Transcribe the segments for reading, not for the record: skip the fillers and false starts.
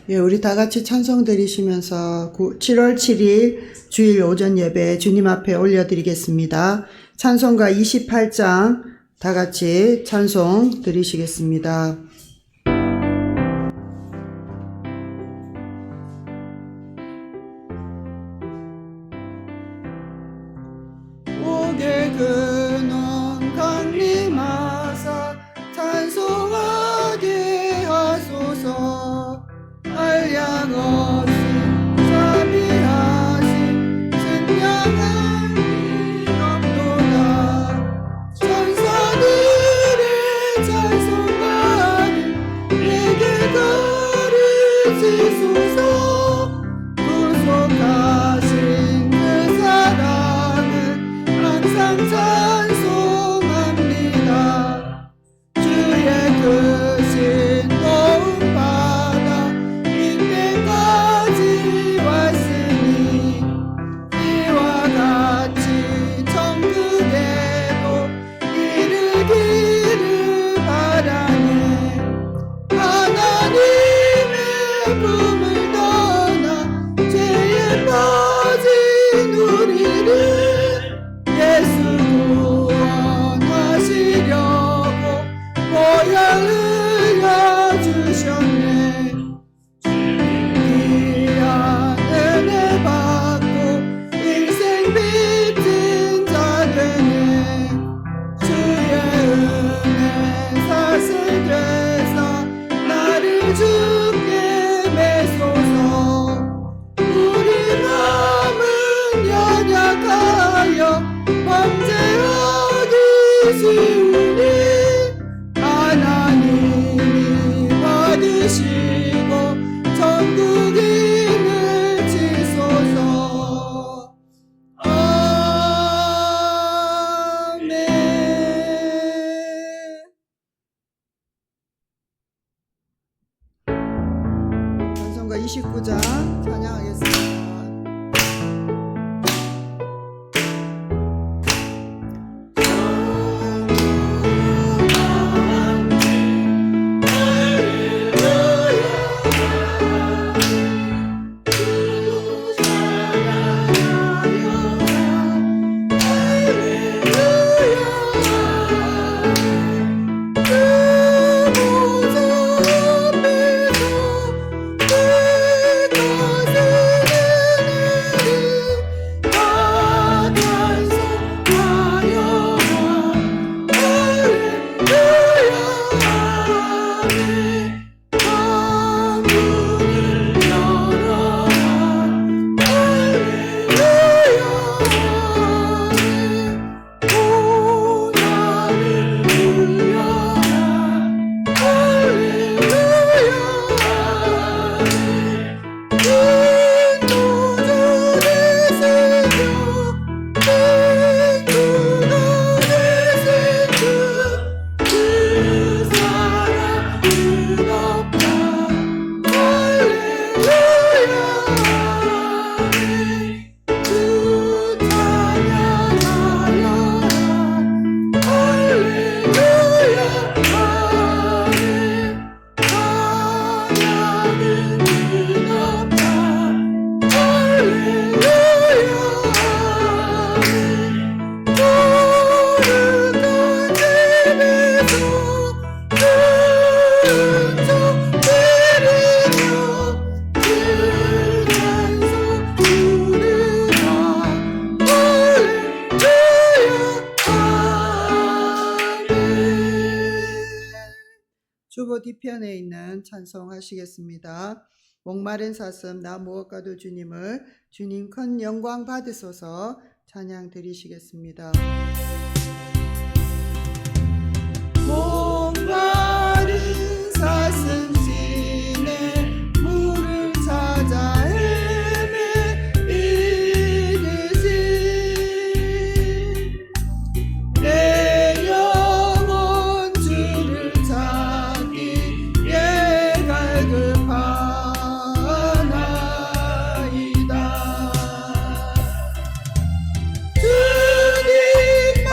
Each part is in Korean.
예, 우리 다 같이 찬송 드리시면서 7월 7일 주일 오전 예배 주님 앞에 올려드리겠습니다. 찬송가 28장 다 같이 찬송 드리시겠습니다. 옥의 근원 강림하사 찬송하게 하소서. 한량 없이 자비하신 생명을 이롭도다. 천사들의 찬송가를 내게 가르치소서. 구속하신 그 사랑을 항상 찬송합니다. 주의 크신 도움 받아 인내까지 왔으니 이와 같이 천국에도 이르기를 바라네. 하나님의 품을 떠나 죄에 빠진 우리를 예수 구원하시려고 보혈 흘려주셨네. 귀한 은혜 받고 인생 빚진 자 되네. 주의 은혜 사슬 되사 나를 주께 매소서. 우리 마음은 연약하여 범죄하기 쉬우니 하나님이 받으시고 천국임을 지소서. 아멘. 찬송가 29장 찬양하겠습니다. 주보 뒤편에 있는 찬송 하시겠습니다. 목마른 사슴 나 무엇과도 주님을 주님 큰 영광 받으소서. 찬양 드리시겠습니다. 목마른 사슴 시내 물을 찾아 헤매이듯이 내 영혼 주를 찾기에 갈급하나이다. 주님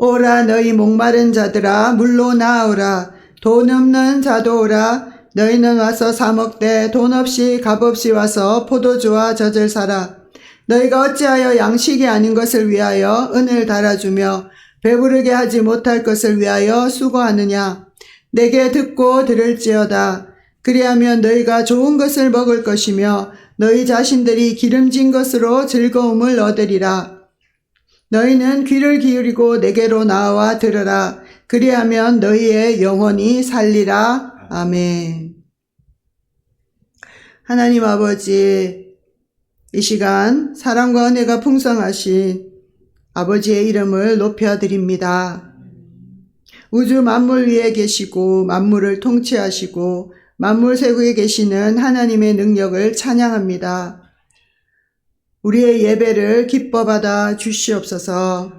오라 너희 목마른 자들아 물로 나오라. 돈 없는 자도 오라. 너희는 와서 사 먹되 돈 없이 값 없이 와서 포도주와 젖을 사라. 너희가 어찌하여 양식이 아닌 것을 위하여 은을 달아주며 배부르게 하지 못할 것을 위하여 수고하느냐. 내게 듣고 들을지어다. 그리하면 너희가 좋은 것을 먹을 것이며 너희 자신들이 기름진 것으로 즐거움을 얻으리라. 너희는 귀를 기울이고 내게로 나와 들으라. 그리하면 너희의 영혼이 살리라. 아멘. 하나님 아버지, 이 시간 사랑과 은혜가 풍성하신 아버지의 이름을 높여드립니다. 우주 만물 위에 계시고 만물을 통치하시고 만물 세국에 계시는 하나님의 능력을 찬양합니다. 우리의 예배를 기뻐 받아 주시옵소서.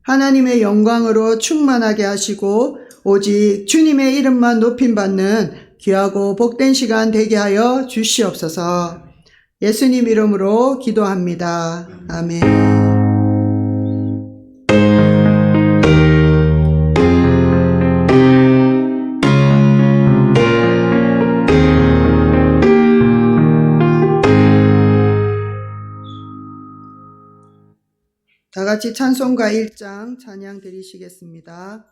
하나님의 영광으로 충만하게 하시고 오직 주님의 이름만 높임받는 귀하고 복된 시간 되게 하여 주시옵소서. 예수님 이름으로 기도합니다. 아멘. 다 같이 찬송가 1장 찬양 드리시겠습니다.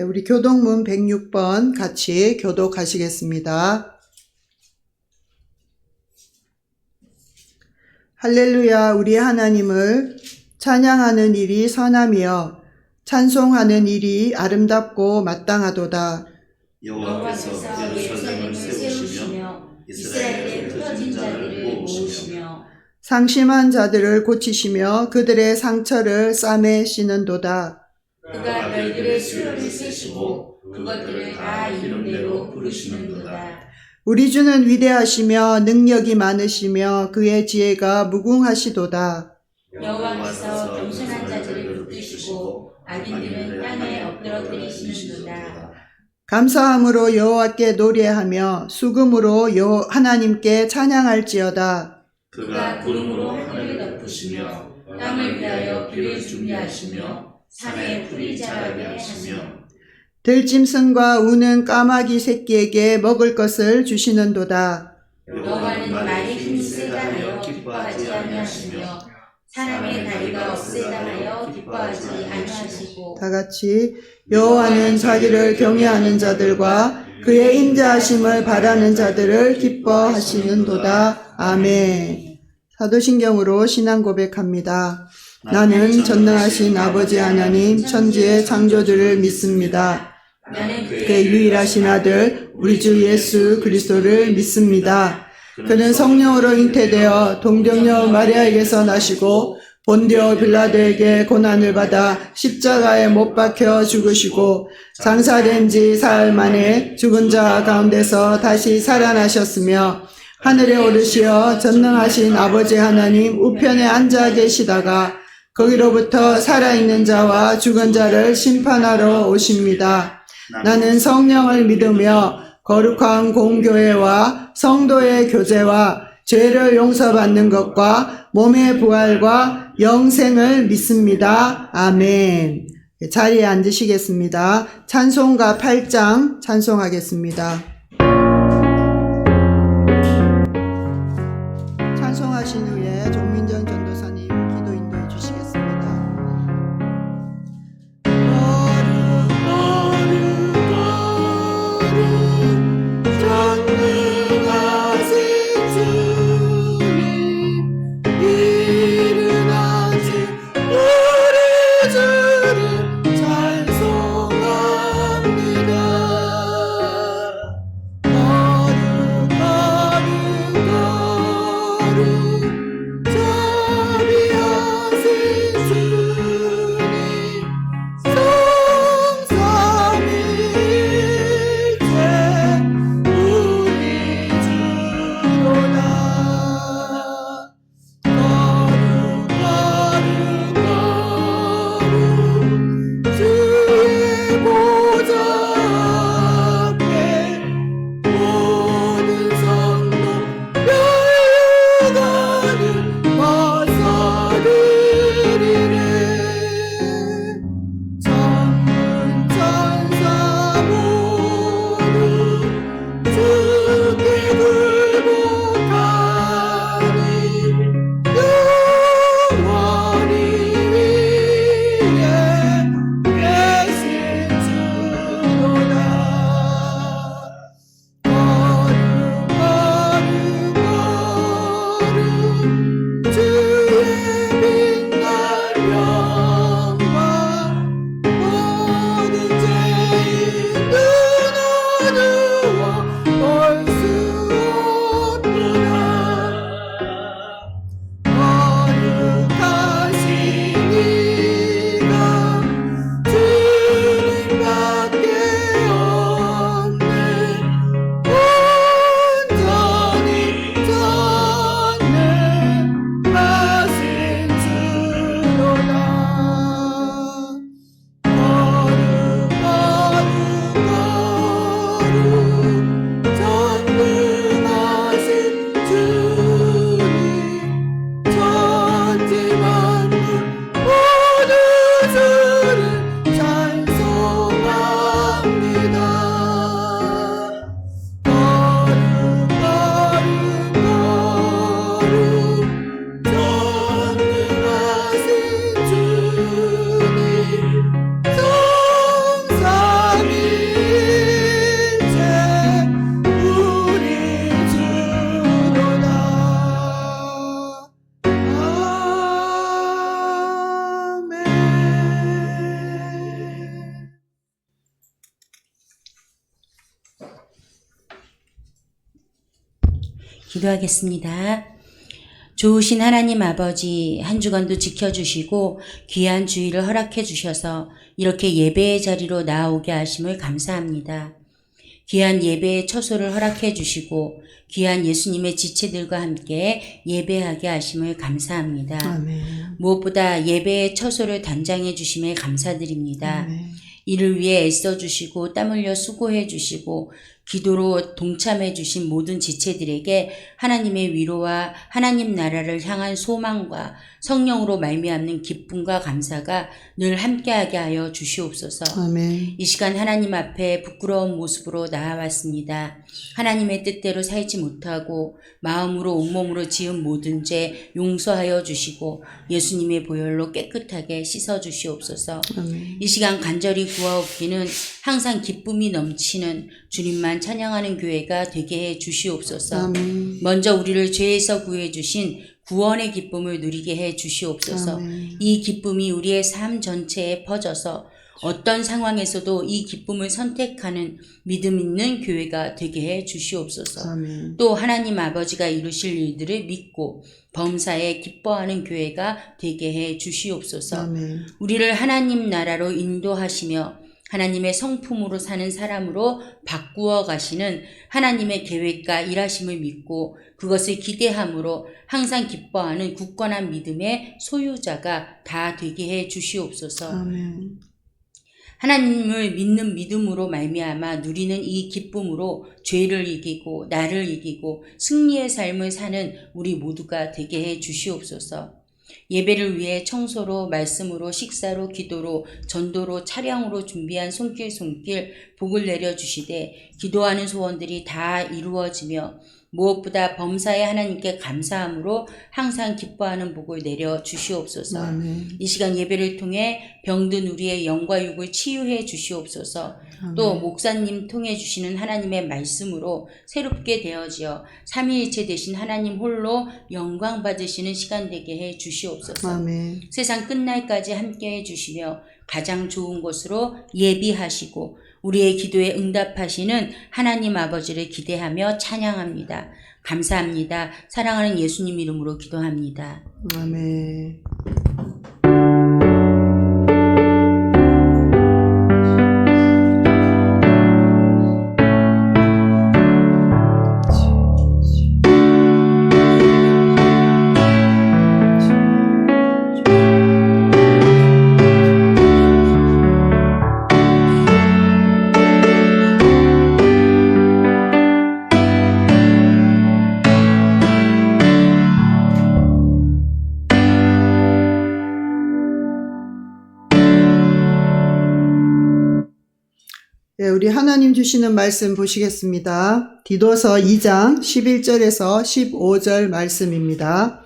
우리 교독문 106번 같이 교독하시겠습니다. 할렐루야. 우리 하나님을 찬양하는 일이 선함이여 찬송하는 일이 아름답고 마땅하도다. 여호와께서 예루살렘을 세우시며 이스라엘의 흩어진 자들을 모으시며 상심한 자들을 고치시며 그들의 상처를 싸매시는도다. 그가 너희들의 수요를 세시고 그것들을 다 이름대로 부르시는도다. 우리 주는 위대하시며 능력이 많으시며 그의 지혜가 무궁하시도다. 여호와께서 겸손한 자들을 붙드시고 악인들은 땅에 엎드러뜨리시는도다. 감사함으로 여호와께 노래하며 수금으로 하나님께 찬양할지어다. 그가 구름으로 하늘을 덮으시며 땅을 위하여 비를 준비하시며 산에 풀이 자라게 하시며 들짐승과 우는 까마귀 새끼에게 먹을 것을 주시는도다. 여호와는 말의 힘이 세다 하여 기뻐하지 아니하시며 사람의 다리가 없애다 하여 기뻐하지 아니하시고 다 같이 여호와는 자기를 경외하는 자들과 그의 인자하심을 바라는 자들을 기뻐하시는도다. 아멘. 사도신경으로 신앙 고백합니다. 나는 전능하신 아버지 하나님 천지의 창조주를 믿습니다. 그의 유일하신 아들 우리 주 예수 그리스도를 믿습니다. 그는 성령으로 잉태되어 동정녀 마리아에게서 나시고 본디오 빌라도에게 고난을 받아 십자가에 못 박혀 죽으시고 장사된 지 사흘 만에 죽은 자 가운데서 다시 살아나셨으며 하늘에 오르시어 전능하신 아버지 하나님 우편에 앉아 계시다가 거기로부터 살아있는 자와 죽은 자를 심판하러 오십니다. 나는 성령을 믿으며 거룩한 공교회와 성도의 교제와 죄를 용서받는 것과 몸의 부활과 영생을 믿습니다. 아멘. 자리에 앉으시겠습니다. 찬송가 8장 찬송하겠습니다. 찬송하신 후에 종민정 전도사님 기도 인도해 주시겠습니다. 찬송합니다. 기도하겠습니다. 좋으신 하나님 아버지, 한 주간도 지켜주시고 귀한 주일을 허락해 주셔서 이렇게 예배의 자리로 나오게 하심을 감사합니다. 귀한 예배의 처소를 허락해 주시고 귀한 예수님의 지체들과 함께 예배하게 하심을 감사합니다. 아멘. 무엇보다 예배의 처소를 단장해 주심에 감사드립니다. 아멘. 이를 위해 애써 주시고 땀 흘려 수고해 주시고 기도로 동참해 주신 모든 지체들에게 하나님의 위로와 하나님 나라를 향한 소망과 성령으로 말미암는 기쁨과 감사가 늘 함께하게 하여 주시옵소서. 아멘. 이 시간 하나님 앞에 부끄러운 모습으로 나아왔습니다. 하나님의 뜻대로 살지 못하고 마음으로 온몸으로 지은 모든 죄 용서하여 주시고 예수님의 보혈로 깨끗하게 씻어 주시옵소서. 아멘. 이 시간 간절히 구하옵기는 항상 기쁨이 넘치는 주님만 찬양하는 교회가 되게 해 주시옵소서. 아멘. 먼저 우리를 죄에서 구해 주신 구원의 기쁨을 누리게 해 주시옵소서. 아멘. 이 기쁨이 우리의 삶 전체에 퍼져서 어떤 상황에서도 이 기쁨을 선택하는 믿음 있는 교회가 되게 해 주시옵소서. 아멘. 또 하나님 아버지가 이루실 일들을 믿고 범사에 기뻐하는 교회가 되게 해 주시옵소서. 아멘. 우리를 하나님 나라로 인도하시며 하나님의 성품으로 사는 사람으로 바꾸어 가시는 하나님의 계획과 일하심을 믿고 그것을 기대함으로 항상 기뻐하는 굳건한 믿음의 소유자가 다 되게 해 주시옵소서. 아멘. 하나님을 믿는 믿음으로 말미암아 누리는 이 기쁨으로 죄를 이기고 나를 이기고 승리의 삶을 사는 우리 모두가 되게 해 주시옵소서. 예배를 위해 청소로 말씀으로 식사로 기도로 전도로 차량으로 준비한 손길 복을 내려주시되 기도하는 소원들이 다 이루어지며 무엇보다 범사의 하나님께 감사함으로 항상 기뻐하는 복을 내려 주시옵소서. 아멘. 이 시간 예배를 통해 병든 우리의 영과 육을 치유해 주시옵소서. 또 목사님 통해 주시는 하나님의 말씀으로 새롭게 되어지어 삼위일체 되신 하나님 홀로 영광 받으시는 시간 되게 해 주시옵소서. 아멘. 세상 끝날까지 함께 해 주시며 가장 좋은 곳으로 예비하시고 우리의 기도에 응답하시는 하나님 아버지를 기대하며 찬양합니다. 감사합니다. 사랑하는 예수님 이름으로 기도합니다. 아멘. 네, 우리 하나님 주시는 말씀 보시겠습니다. 디도서 2장 11절에서 15절 말씀입니다.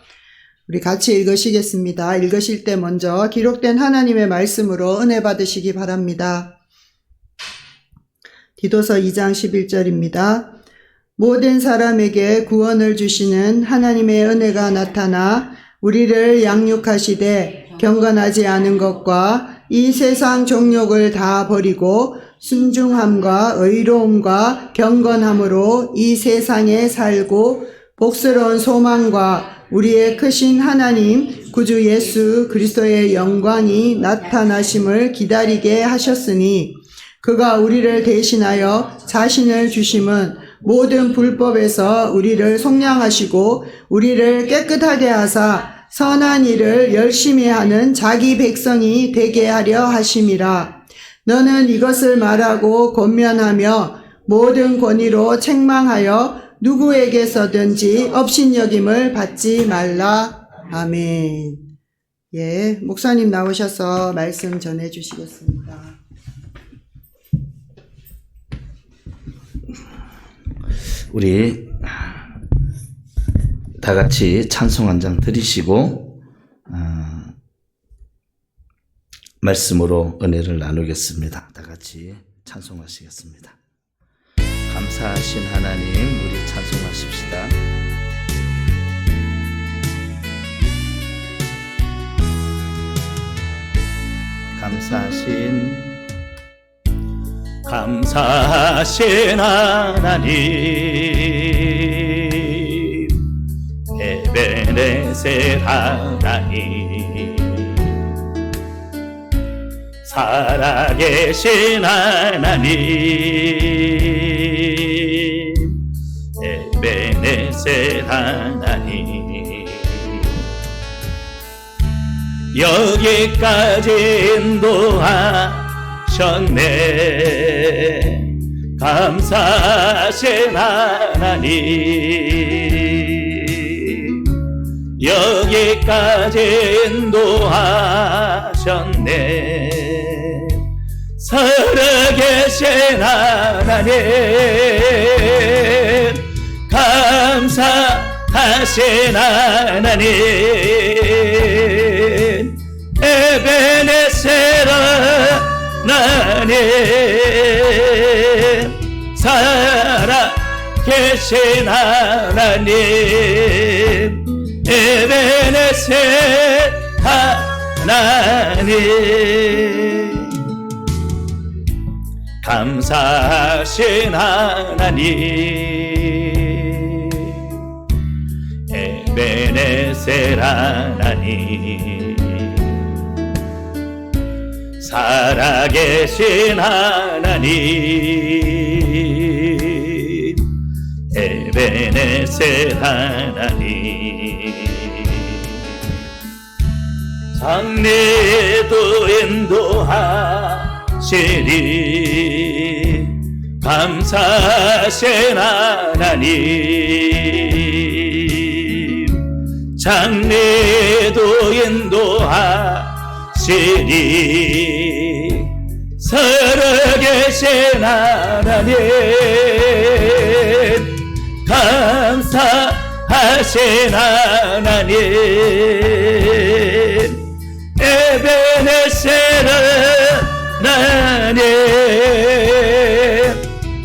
우리 같이 읽으시겠습니다. 읽으실 때 먼저 기록된 하나님의 말씀으로 은혜 받으시기 바랍니다. 디도서 2장 11절입니다. 모든 사람에게 구원을 주시는 하나님의 은혜가 나타나 우리를 양육하시되 경건하지 않은 것과 이 세상 종욕을 다 버리고 순중함과 의로움과 경건함으로 이 세상에 살고 복스러운 소망과 우리의 크신 하나님 구주 예수 그리스도의 영광이 나타나심을 기다리게 하셨으니 그가 우리를 대신하여 자신을 주심은 모든 불법에서 우리를 속량하시고 우리를 깨끗하게 하사 선한 일을 열심히 하는 자기 백성이 되게 하려 하심이라. 너는 이것을 말하고 권면하며 모든 권위로 책망하여 누구에게서든지 업신여김을 받지 말라. 아멘. 예, 목사님 나오셔서 말씀 전해 주시겠습니다. 우리 다 같이 찬송 한 장 드리시고 말씀으로 은혜를 나누겠습니다. 다 같이 찬송하시겠습니다. 감사하신 하나님, 우리 찬송하십시다. 감사하신 하나님, 에베네셀 하나님 살아계신 하나님 에베네셀 하나님 여기까지 인도하셨네 감사하신 하나님 여기까지 인도하셨네 살아계신 하나님 감사하신 하나님 에베네셀 하나님 살아계신 하나님 에베네셀 하나님 감사하신 하나님 에베네셀 하나님 살아계신 하나님 에베네셀 하나님 장래도 인도하시리 감사하신 하나님 장래도 인도하시리 살아계신 하나님 감사하신 하나님 에베네셀 하나님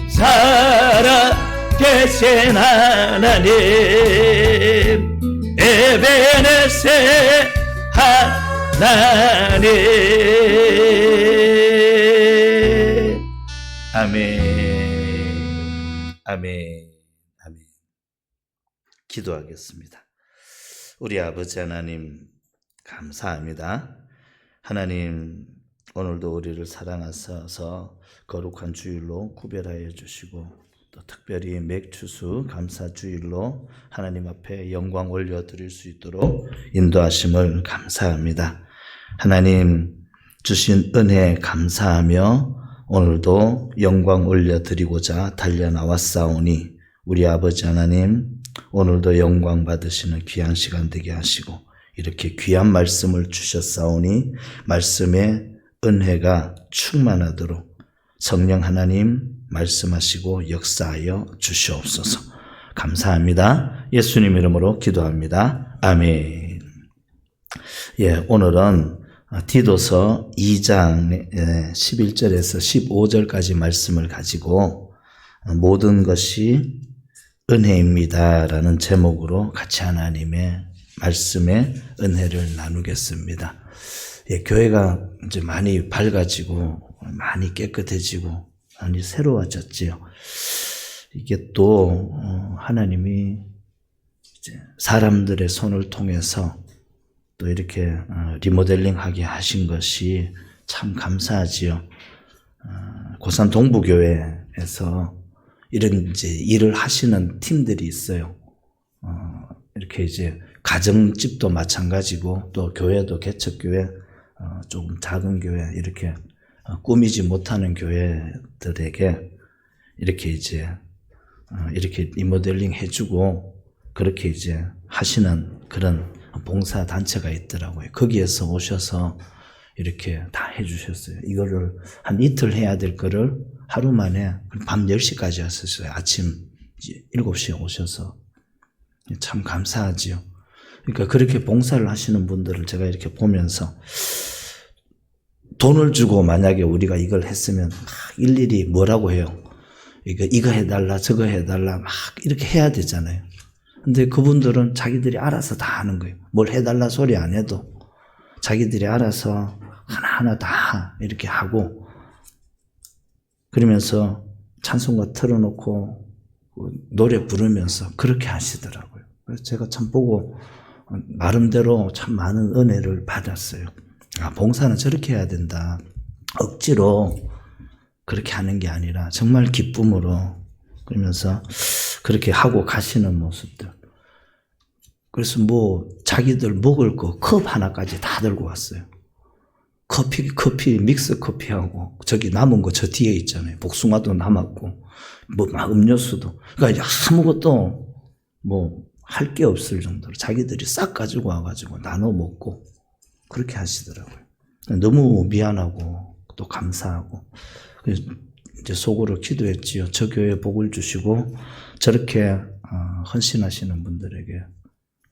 살아계신 하나님 에베네셀 하나님 아멘 아멘 아멘 기도하겠습니다. 우리 아버지 하나님 감사합니다. 하나님 오늘도 우리를 사랑하셔서 거룩한 주일로 구별하여 주시고 또 특별히 맥추수 감사주일로 하나님 앞에 영광 올려드릴 수 있도록 인도하심을 감사합니다. 하나님 주신 은혜 감사하며 오늘도 영광 올려드리고자 달려나왔사오니 우리 아버지 하나님 오늘도 영광 받으시는 귀한 시간 되게 하시고 이렇게 귀한 말씀을 주셨사오니 말씀의 은혜가 충만하도록 성령 하나님 말씀하시고 역사하여 주시옵소서. 감사합니다. 예수님 이름으로 기도합니다. 아멘. 예, 오늘은 디도서 2장 11절에서 15절까지 말씀을 가지고 모든 것이 은혜입니다라는 제목으로 같이 하나님의 말씀의 은혜를 나누겠습니다. 예, 교회가 이제 많이 밝아지고 많이 깨끗해지고 많이 새로워졌지요. 이게 또 하나님이 이제 사람들의 손을 통해서 또 이렇게 리모델링하게 하신 것이 참 감사하지요. 고산 동부교회에서 이런 이제 일을 하시는 팀들이 있어요. 이렇게 이제 가정집도 마찬가지고 또 교회도 개척교회, 조금 작은 교회 이렇게 꾸미지 못하는 교회들에게 이렇게 이제 이렇게 리모델링 해주고 그렇게 이제 하시는 그런 봉사 단체가 있더라고요. 거기에서 오셔서 이렇게 다 해주셨어요. 이거를 한 이틀 해야 될 거를 하루 만에 밤 10시까지 하셨어요. 아침 7시에 오셔서. 참 감사하지요. 그러니까 그렇게 봉사를 하시는 분들을 제가 이렇게 보면서 돈을 주고 만약에 우리가 이걸 했으면 막 일일이 뭐라고 해요. 이거 해달라 저거 해달라 막 이렇게 해야 되잖아요. 근데 그분들은 자기들이 알아서 다 하는 거예요. 뭘 해달라 소리 안 해도 자기들이 알아서 하나하나 다 이렇게 하고 그러면서 찬송가 틀어놓고 노래 부르면서 그렇게 하시더라고요. 그래서 제가 참 보고 나름대로 참 많은 은혜를 받았어요. 아, 봉사는 저렇게 해야 된다. 억지로 그렇게 하는 게 아니라 정말 기쁨으로 그러면서 그렇게 하고 가시는 모습들. 그래서 뭐 자기들 먹을 거 컵 하나까지 다 들고 왔어요. 커피 믹스 커피하고 저기 남은 거 저 뒤에 있잖아요. 복숭아도 남았고 뭐 막 음료수도. 그러니까 아무것도 뭐 할 게 없을 정도로 자기들이 싹 가지고 와가지고 나눠 먹고 그렇게 하시더라고요. 너무 미안하고 또 감사하고 그래서 이제 속으로 기도했지요. 저 교회에 복을 주시고 저렇게 헌신하시는 분들에게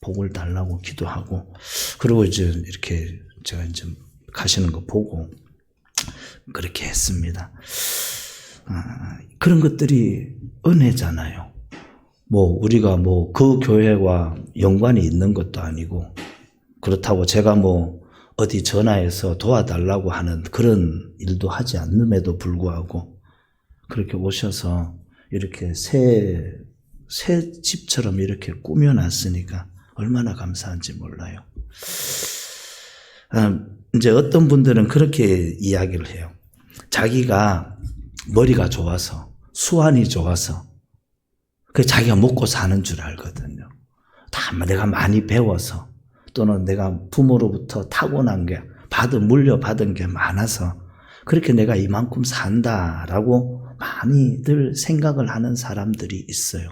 복을 달라고 기도하고 그리고 이제 이렇게 제가 이제 가시는 거 보고 그렇게 했습니다. 그런 것들이 은혜잖아요. 뭐 우리가 뭐 그 교회와 연관이 있는 것도 아니고 그렇다고 제가 뭐 어디 전화해서 도와달라고 하는 그런 일도 하지 않음에도 불구하고 그렇게 오셔서 이렇게 새 집처럼 이렇게 꾸며놨으니까 얼마나 감사한지 몰라요. 이제 어떤 분들은 그렇게 이야기를 해요. 자기가 머리가 좋아서 수완이 좋아서 그 자기가 먹고 사는 줄 알거든요. 다 내가 많이 배워서 또는 내가 부모로부터 타고난 게 물려받은 게 많아서 그렇게 내가 이만큼 산다라고 많이들 생각을 하는 사람들이 있어요.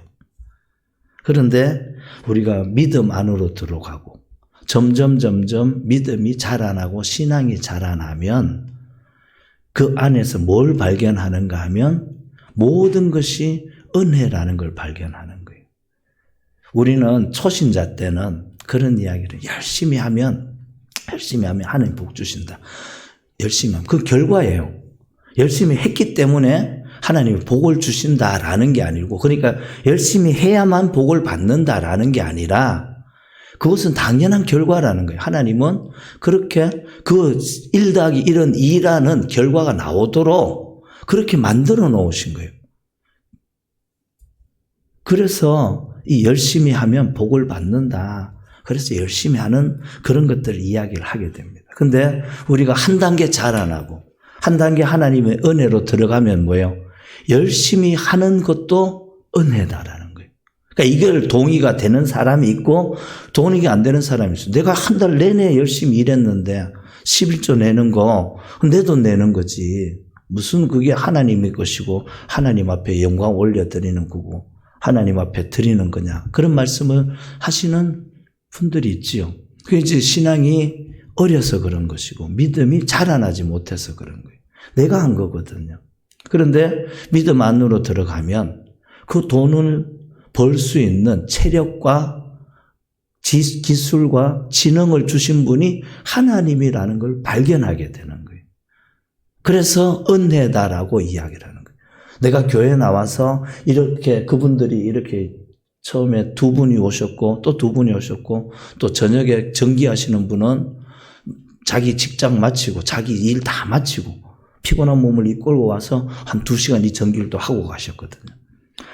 그런데 우리가 믿음 안으로 들어가고 점점 믿음이 자라나고 신앙이 자라나면 그 안에서 뭘 발견하는가 하면 모든 것이 은혜라는 걸 발견하는 거예요. 우리는 초신자 때는 그런 이야기를 열심히 하면 하나님 복 주신다. 열심히 하면 그 결과예요. 열심히 했기 때문에 하나님이 복을 주신다라는 게 아니고 그러니까 열심히 해야만 복을 받는다라는 게 아니라 그것은 당연한 결과라는 거예요. 하나님은 그렇게 그 1+1은 2라는 결과가 나오도록 그렇게 만들어 놓으신 거예요. 그래서 이 열심히 하면 복을 받는다. 그래서 열심히 하는 그런 것들을 이야기를 하게 됩니다. 근데 우리가 한 단계 자라나고 한 단계 하나님의 은혜로 들어가면 뭐예요? 열심히 하는 것도 은혜다라는 거예요. 그러니까 이걸 동의가 되는 사람이 있고 동의가 안 되는 사람이 있어요. 내가 한 달 내내 열심히 일했는데 11조 내는 거 내 돈 내는 거지. 무슨 그게 하나님의 것이고 하나님 앞에 영광 올려드리는 거고 하나님 앞에 드리는 거냐. 그런 말씀을 하시는 분들이 있지요. 그게 이제 신앙이 어려서 그런 것이고 믿음이 자라나지 못해서 그런 거예요. 내가 한 거거든요. 그런데 믿음 안으로 들어가면 그 돈을 벌 수 있는 체력과 기술과 지능을 주신 분이 하나님이라는 걸 발견하게 되는 거예요. 그래서 은혜다라고 이야기를 하는 거예요. 내가 교회 나와서 이렇게 그분들이 이렇게 처음에 2분이 오셨고 또 2분이 오셨고 또 저녁에 전기하시는 분은 자기 직장 마치고 자기 일 다 마치고 피곤한 몸을 이끌고 와서 한 2시간 이 전기일도 하고 가셨거든요.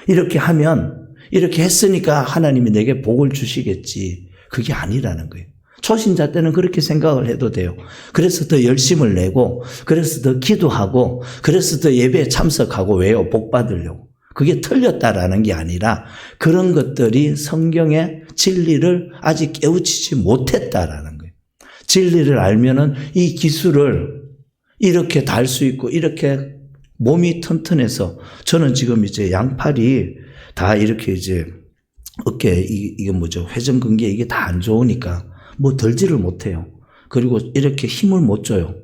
이렇게 하면 이렇게 했으니까 하나님이 내게 복을 주시겠지. 그게 아니라는 거예요. 초신자 때는 그렇게 생각을 해도 돼요. 그래서 더 열심을 내고 그래서 더 기도하고 그래서 더 예배에 참석하고 왜요? 복 받으려고. 그게 틀렸다라는 게 아니라 그런 것들이 성경의 진리를 아직 깨우치지 못했다라는 거예요. 진리를 알면은 이 기술을 이렇게 달 수 있고 이렇게 몸이 튼튼해서 저는 지금 이제 양팔이 다 이렇게 이제 어깨 이게 뭐죠? 회전근개 이게 다 안 좋으니까 뭐 들지를 못해요. 그리고 이렇게 힘을 못 줘요.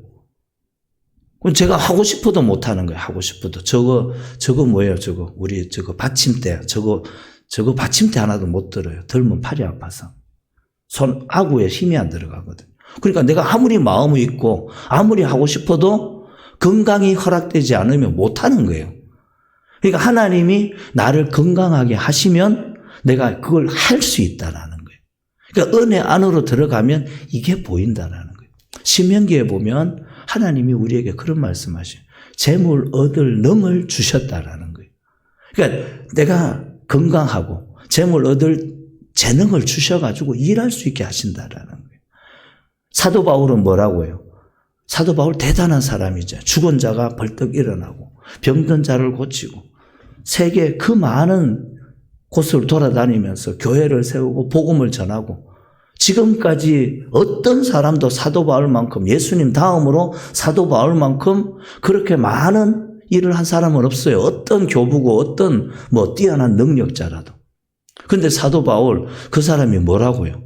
그럼 제가 하고 싶어도 못 하는 거예요. 하고 싶어도. 저거 뭐예요? 우리 받침대. 저거 받침대 하나도 못 들어요. 들면 팔이 아파서. 손, 아구에 힘이 안 들어가거든. 그러니까 내가 아무리 마음이 있고, 아무리 하고 싶어도 건강이 허락되지 않으면 못 하는 거예요. 그러니까 하나님이 나를 건강하게 하시면 내가 그걸 할 수 있다라는 거예요. 그러니까 은혜 안으로 들어가면 이게 보인다라는 거예요. 신명기에 보면 하나님이 우리에게 그런 말씀하셔요. 재물 얻을 능을 주셨다라는 거예요. 그러니까 내가 건강하고 재물 얻을 재능을 주셔가지고 일할 수 있게 하신다라는 거예요. 사도 바울은 뭐라고 해요? 사도 바울 대단한 사람이죠. 죽은 자가 벌떡 일어나고 병든 자를 고치고 세계 그 많은 곳을 돌아다니면서 교회를 세우고 복음을 전하고 지금까지 어떤 사람도 사도 바울만큼 예수님 다음으로 사도 바울만큼 그렇게 많은 일을 한 사람은 없어요. 어떤 교부고 어떤 뛰어난 능력자라도. 근데 사도 바울 그 사람이 뭐라고요?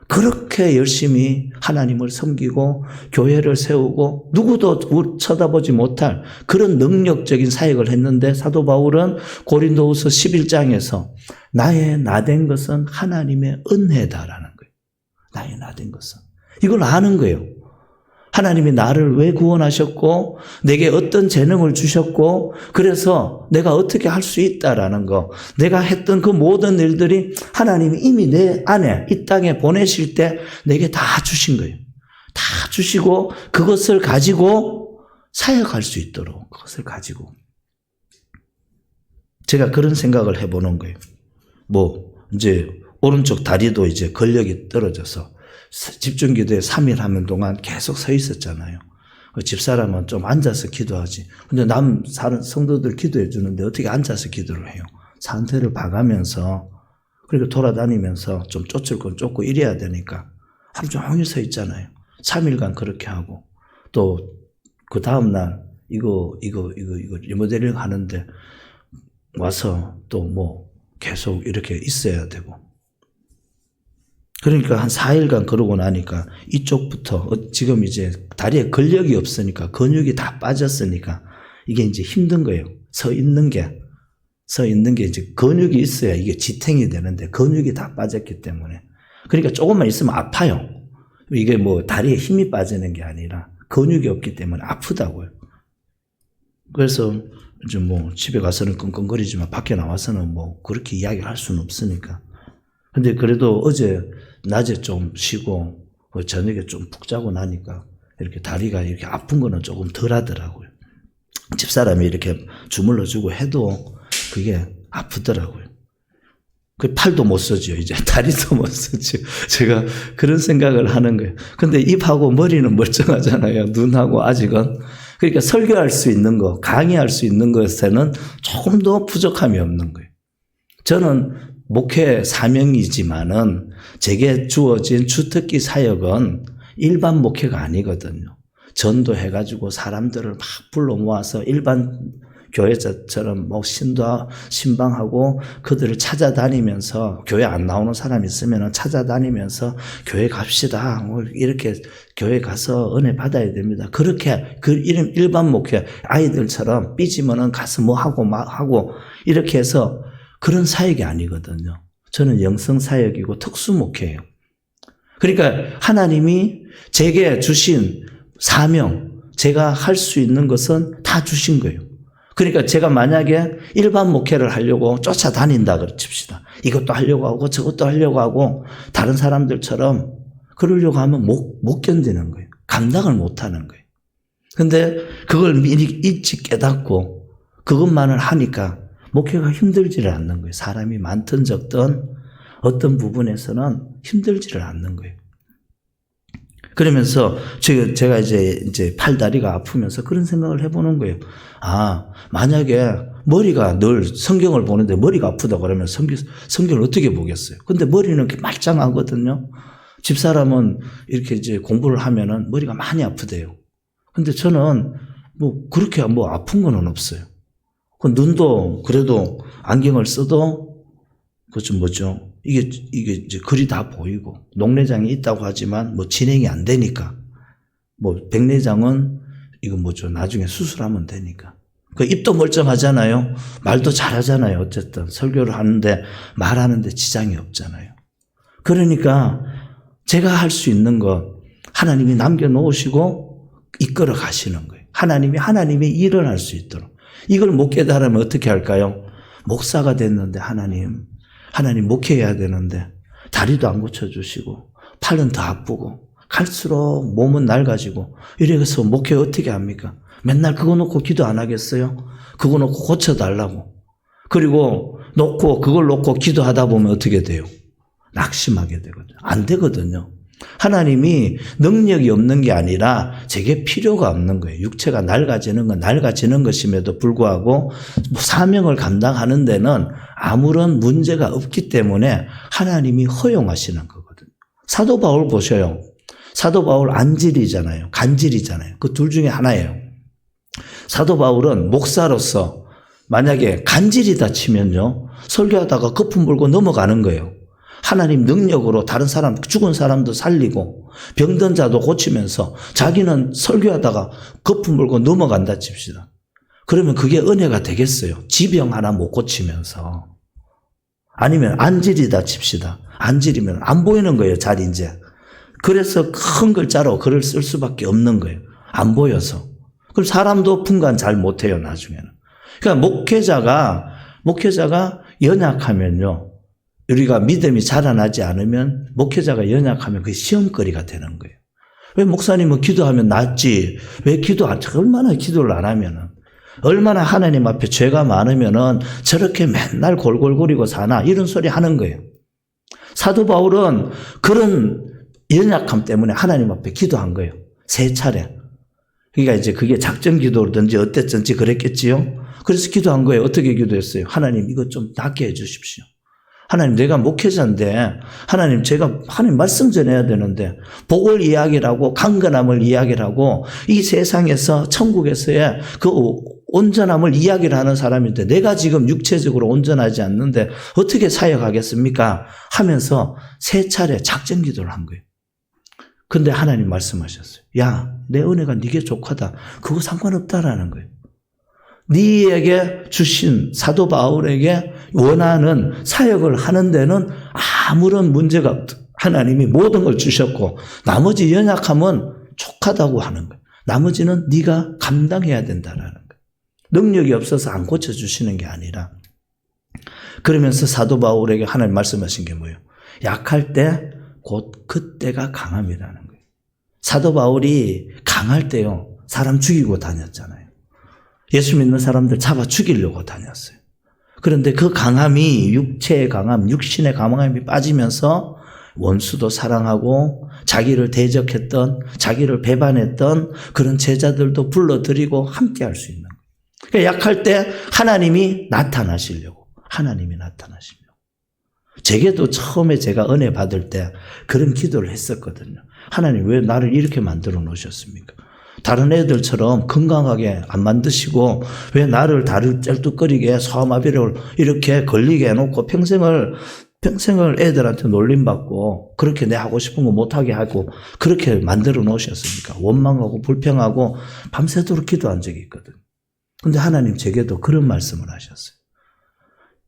그렇게 열심히 하나님을 섬기고 교회를 세우고 누구도 쳐다보지 못할 그런 능력적인 사역을 했는데 사도 바울은 고린도후서 11장에서 나의 나된 것은 하나님의 은혜다라는 거예요. 나의 나된 것은. 이걸 아는 거예요. 하나님이 나를 왜 구원하셨고 내게 어떤 재능을 주셨고 그래서 내가 어떻게 할 수 있다라는 거, 내가 했던 그 모든 일들이 하나님이 이미 내 안에 이 땅에 보내실 때 내게 다 주신 거예요. 다 주시고 그것을 가지고 사역할 수 있도록 그것을 가지고 제가 그런 생각을 해보는 거예요. 이제 오른쪽 다리도 이제 근력이 떨어져서 집중기도에 3일 하는 동안 계속 서 있었잖아요. 집사람은 좀 앉아서 기도하지. 근데 사는 성도들 기도해 주는데 어떻게 앉아서 기도를 해요? 상태를 봐가면서 그리고 돌아다니면서 좀 쫓을 건 쫓고 이래야 되니까 하루 종일 서 있잖아요. 3일간 그렇게 하고 또 그 다음날 이거 리모델링 하는데 와서 또 계속 이렇게 있어야 되고 그러니까 한 4일간 그러고 나니까 이쪽부터 지금 이제 다리에 근력이 없으니까 근육이 다 빠졌으니까 이게 이제 힘든 거예요. 서 있는 게 이제 근육이 있어야 이게 지탱이 되는데 근육이 다 빠졌기 때문에 그러니까 조금만 있으면 아파요. 이게 다리에 힘이 빠지는 게 아니라 근육이 없기 때문에 아프다고요. 그래서 이제 집에 가서는 끙끙거리지만 밖에 나와서는 그렇게 이야기를 할 수는 없으니까. 근데 그래도 어제 낮에 좀 쉬고 저녁에 좀 푹 자고 나니까 이렇게 다리가 이렇게 아픈 거는 조금 덜 하더라고요. 집사람이 이렇게 주물러주고 해도 그게 아프더라고요. 그 팔도 못 쓰죠. 이제 다리도 못 쓰죠. 제가 그런 생각을 하는 거예요. 근데 입하고 머리는 멀쩡하잖아요. 눈하고 아직은. 그러니까 설교할 수 있는 거, 강의할 수 있는 것에는 조금 더 부족함이 없는 거예요. 저는 목회 사명이지만은 제게 주어진 주특기 사역은 일반 목회가 아니거든요. 전도해가지고 사람들을 막 불러 모아서 일반 교회처럼 신방하고 그들을 찾아다니면서 교회 안 나오는 사람 있으면 찾아다니면서 교회 갑시다. 이렇게 교회 가서 은혜 받아야 됩니다. 그렇게 일반 목회 아이들처럼 삐지면은 가서 하고 이렇게 해서 그런 사역이 아니거든요. 저는 영성 사역이고 특수 목회예요. 그러니까 하나님이 제게 주신 사명, 제가 할 수 있는 것은 다 주신 거예요. 그러니까 제가 만약에 일반 목회를 하려고 쫓아다닌다 칩시다. 이것도 하려고 하고 저것도 하려고 하고 다른 사람들처럼 그러려고 하면 못 견디는 거예요. 감당을 못 하는 거예요. 근데 그걸 미리 일찍 깨닫고 그것만을 하니까 목회가 힘들지를 않는 거예요. 사람이 많든 적든 어떤 부분에서는 힘들지를 않는 거예요. 그러면서 제가 이제 팔다리가 아프면서 그런 생각을 해보는 거예요. 만약에 머리가 늘 성경을 보는데 머리가 아프다 그러면 성경을 어떻게 보겠어요? 근데 머리는 이렇게 말짱하거든요. 집사람은 이렇게 이제 공부를 하면은 머리가 많이 아프대요. 근데 저는 그렇게 아픈 거는 없어요. 눈도 그래도 안경을 써도 이게 이제 글이 다 보이고 녹내장이 있다고 하지만 진행이 안 되니까 백내장은 나중에 수술하면 되니까 그 입도 멀쩡하잖아요. 말도 잘하잖아요. 어쨌든 설교를 하는데 말하는데 지장이 없잖아요. 그러니까 제가 할 수 있는 것 하나님이 남겨놓으시고 이끌어 가시는 거예요. 하나님이 일을 할 수 있도록. 이걸 못 깨달으면 어떻게 할까요? 목사가 됐는데 하나님 목회해야 되는데 다리도 안 고쳐주시고 팔은 더 아프고 갈수록 몸은 낡아지고 이래서 목회 어떻게 합니까? 맨날 그거 놓고 기도 안 하겠어요? 그거 놓고 고쳐달라고. 그리고 그걸 놓고 기도하다 보면 어떻게 돼요? 낙심하게 되거든요. 안 되거든요. 하나님이 능력이 없는 게 아니라 제게 필요가 없는 거예요. 육체가 낡아지는 건 낡아지는 것임에도 불구하고 사명을 감당하는 데는 아무런 문제가 없기 때문에 하나님이 허용하시는 거거든요. 사도 바울 보셔요. 사도 바울 안질이잖아요. 간질이잖아요. 그 둘 중에 하나예요. 사도 바울은 목사로서 만약에 간질이다 치면요, 설교하다가 거품 불고 넘어가는 거예요. 하나님 능력으로 다른 사람, 죽은 사람도 살리고 병든 자도 고치면서 자기는 설교하다가 거품 불고 넘어간다 칩시다. 그러면 그게 은혜가 되겠어요. 지병 하나 못 고치면서. 아니면 안질이다 칩시다. 안질이면 안 보이는 거예요, 잘 이제. 그래서 큰 글자로 글을 쓸 수밖에 없는 거예요. 안 보여서. 그럼 사람도 분간 잘 못해요, 나중에는. 그러니까 목회자가 연약하면요, 우리가 믿음이 자라나지 않으면 목회자가 연약하면 그게 시험거리가 되는 거예요. 왜 목사님은 기도하면 낫지? 왜 얼마나 기도를 안 하면은, 얼마나 하나님 앞에 죄가 많으면은 저렇게 맨날 골골거리고 사나? 이런 소리 하는 거예요. 사도 바울은 그런 연약함 때문에 하나님 앞에 기도한 거예요. 3차례. 그러니까 이제 그게 작전 기도든지 어땠든지 그랬겠지요. 그래서 기도한 거예요. 어떻게 기도했어요? 하나님 이것 좀 낫게 해 주십시오. 하나님 내가 목회자인데 하나님 말씀 전해야 되는데 복을 이야기라고 강건함을 이야기라고 이 세상에서 천국에서의 그 온전함을 이야기를 하는 사람인데 내가 지금 육체적으로 온전하지 않는데 어떻게 사역하겠습니까? 하면서 3차례 작전 기도를 한 거예요. 근데 하나님 말씀하셨어요. 야, 내 은혜가 네게 족하다. 그거 상관없다라는 거예요. 네에게 주신 사도 바울에게 원하는 사역을 하는 데는 아무런 문제가 없다. 하나님이 모든 걸 주셨고 나머지 연약함은 족하다고 하는 거예요. 나머지는 네가 감당해야 된다라는 거예요. 능력이 없어서 안 고쳐주시는 게 아니라. 그러면서 사도 바울에게 하나님 말씀하신 게 뭐예요? 약할 때 곧 그때가 강함이라는 거예요. 사도 바울이 강할 때요, 사람 죽이고 다녔잖아요. 예수 믿는 사람들 잡아 죽이려고 다녔어요. 그런데 그 강함이 육체의 강함, 육신의 강함이 빠지면서 원수도 사랑하고 자기를 대적했던, 자기를 배반했던 그런 제자들도 불러들이고 함께 할 수 있는 거예요. 그러니까 약할 때 하나님이 나타나시려고. 제게도 처음에 제가 은혜 받을 때 그런 기도를 했었거든요. 하나님 왜 나를 이렇게 만들어 놓으셨습니까? 다른 애들처럼 건강하게 안 만드시고 왜 나를 다리 쩔뚝거리게 소아마비를 이렇게 걸리게 해놓고 평생을 애들한테 놀림받고 그렇게 내 하고 싶은 거 못하게 하고 그렇게 만들어 놓으셨습니까? 원망하고 불평하고 밤새도록 기도한 적이 있거든요. 근데 하나님 제게도 그런 말씀을 하셨어요.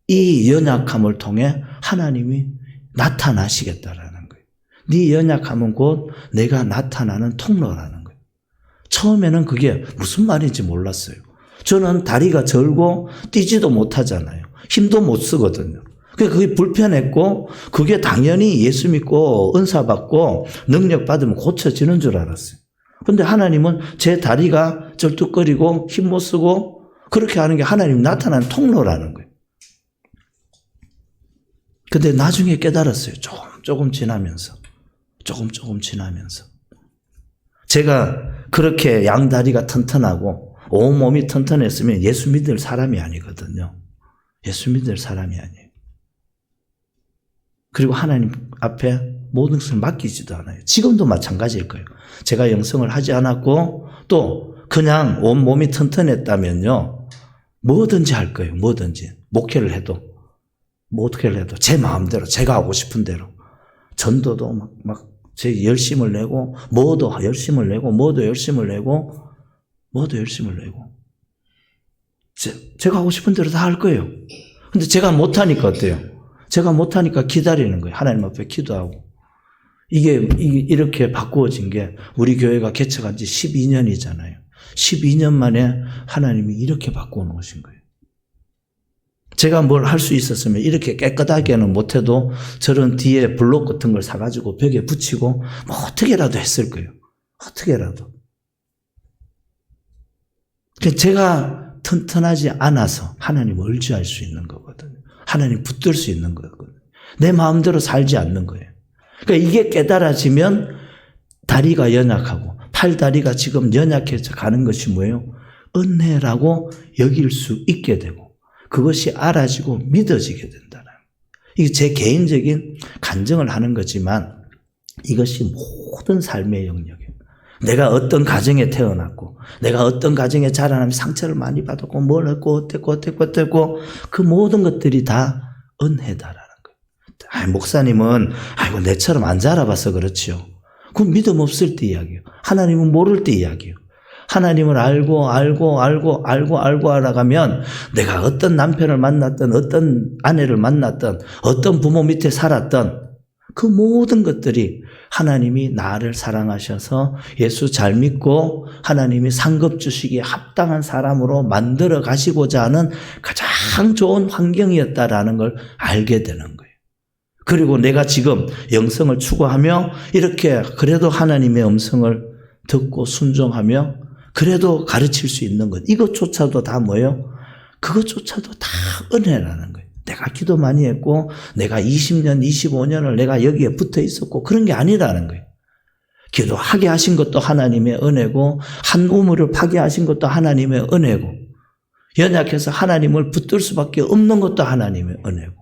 이 연약함을 통해 하나님이 나타나시겠다라는 거예요. 네 연약함은 곧 내가 나타나는 통로라는 거예요. 처음에는 그게 무슨 말인지 몰랐어요. 저는 다리가 절고 뛰지도 못하잖아요. 힘도 못 쓰거든요. 그게 불편했고 그게 당연히 예수 믿고 은사 받고 능력 받으면 고쳐지는 줄 알았어요. 근데 하나님은 제 다리가 절뚝거리고 힘 못 쓰고 그렇게 하는 게 하나님 나타나는 통로라는 거예요. 근데 나중에 깨달았어요. 조금 지나면서. 제가 그렇게 양다리가 튼튼하고 온몸이 튼튼했으면 예수 믿을 사람이 아니거든요. 예수 믿을 사람이 아니에요. 그리고 하나님 앞에 모든 것을 맡기지도 않아요. 지금도 마찬가지일 거예요. 제가 영성을 하지 않았고 또 그냥 온몸이 튼튼했다면요. 뭐든지 할 거예요. 뭐든지. 목회를 해도 제 마음대로 제가 하고 싶은 대로 전도도 막 제 열심을 내고 뭐도 열심을 내고 제가 하고 싶은 대로 다 할 거예요. 근데 제가 못하니까 어때요? 제가 못하니까 기다리는 거예요. 하나님 앞에 기도하고. 이게 이렇게 바꾸어진 게 우리 교회가 개척한 지 12년이잖아요. 12년 만에 하나님이 이렇게 바꾸어 놓으신 거예요. 제가 뭘 할 수 있었으면 이렇게 깨끗하게는 못해도 저런 뒤에 블록 같은 걸 사가지고 벽에 붙이고 뭐 어떻게라도 했을 거예요. 어떻게라도. 제가 튼튼하지 않아서 하나님을 의지할 수 있는 거거든요. 하나님 붙들 수 있는 거거든요. 내 마음대로 살지 않는 거예요. 그러니까 이게 깨달아지면 다리가 연약하고 팔다리가 지금 연약해져 가는 것이 뭐예요? 은혜라고 여길 수 있게 되고 그것이 알아지고 믿어지게 된다는 거예요. 이게 제 개인적인 간증을 하는 거지만 이것이 모든 삶의 영역이에요. 내가 어떤 가정에 태어났고 내가 어떤 가정에 자라나면 상처를 많이 받았고 뭘 했고 어땠고 그 모든 것들이 다 은혜다라는 거예요. 목사님은 아이고 내처럼 안 자라봐서 그렇지요. 그건 믿음 없을 때 이야기예요. 하나님은 모를 때 이야기예요. 하나님을 알고 알아가면 내가 어떤 남편을 만났던 어떤 아내를 만났던 어떤 부모 밑에 살았던 그 모든 것들이 하나님이 나를 사랑하셔서 예수 잘 믿고 하나님이 상급 주시기에 합당한 사람으로 만들어 가시고자 하는 가장 좋은 환경이었다라는 걸 알게 되는 거예요. 그리고 내가 지금 영성을 추구하며 이렇게 그래도 하나님의 음성을 듣고 순종하며 그래도 가르칠 수 있는 것 이것조차도 다 뭐예요? 그것조차도 다 은혜라는 거예요. 내가 기도 많이 했고 내가 20년, 25년을 내가 여기에 붙어 있었고 그런 게 아니라는 거예요. 기도하게 하신 것도 하나님의 은혜고 한 우물을 파게 하신 것도 하나님의 은혜고 연약해서 하나님을 붙들 수밖에 없는 것도 하나님의 은혜고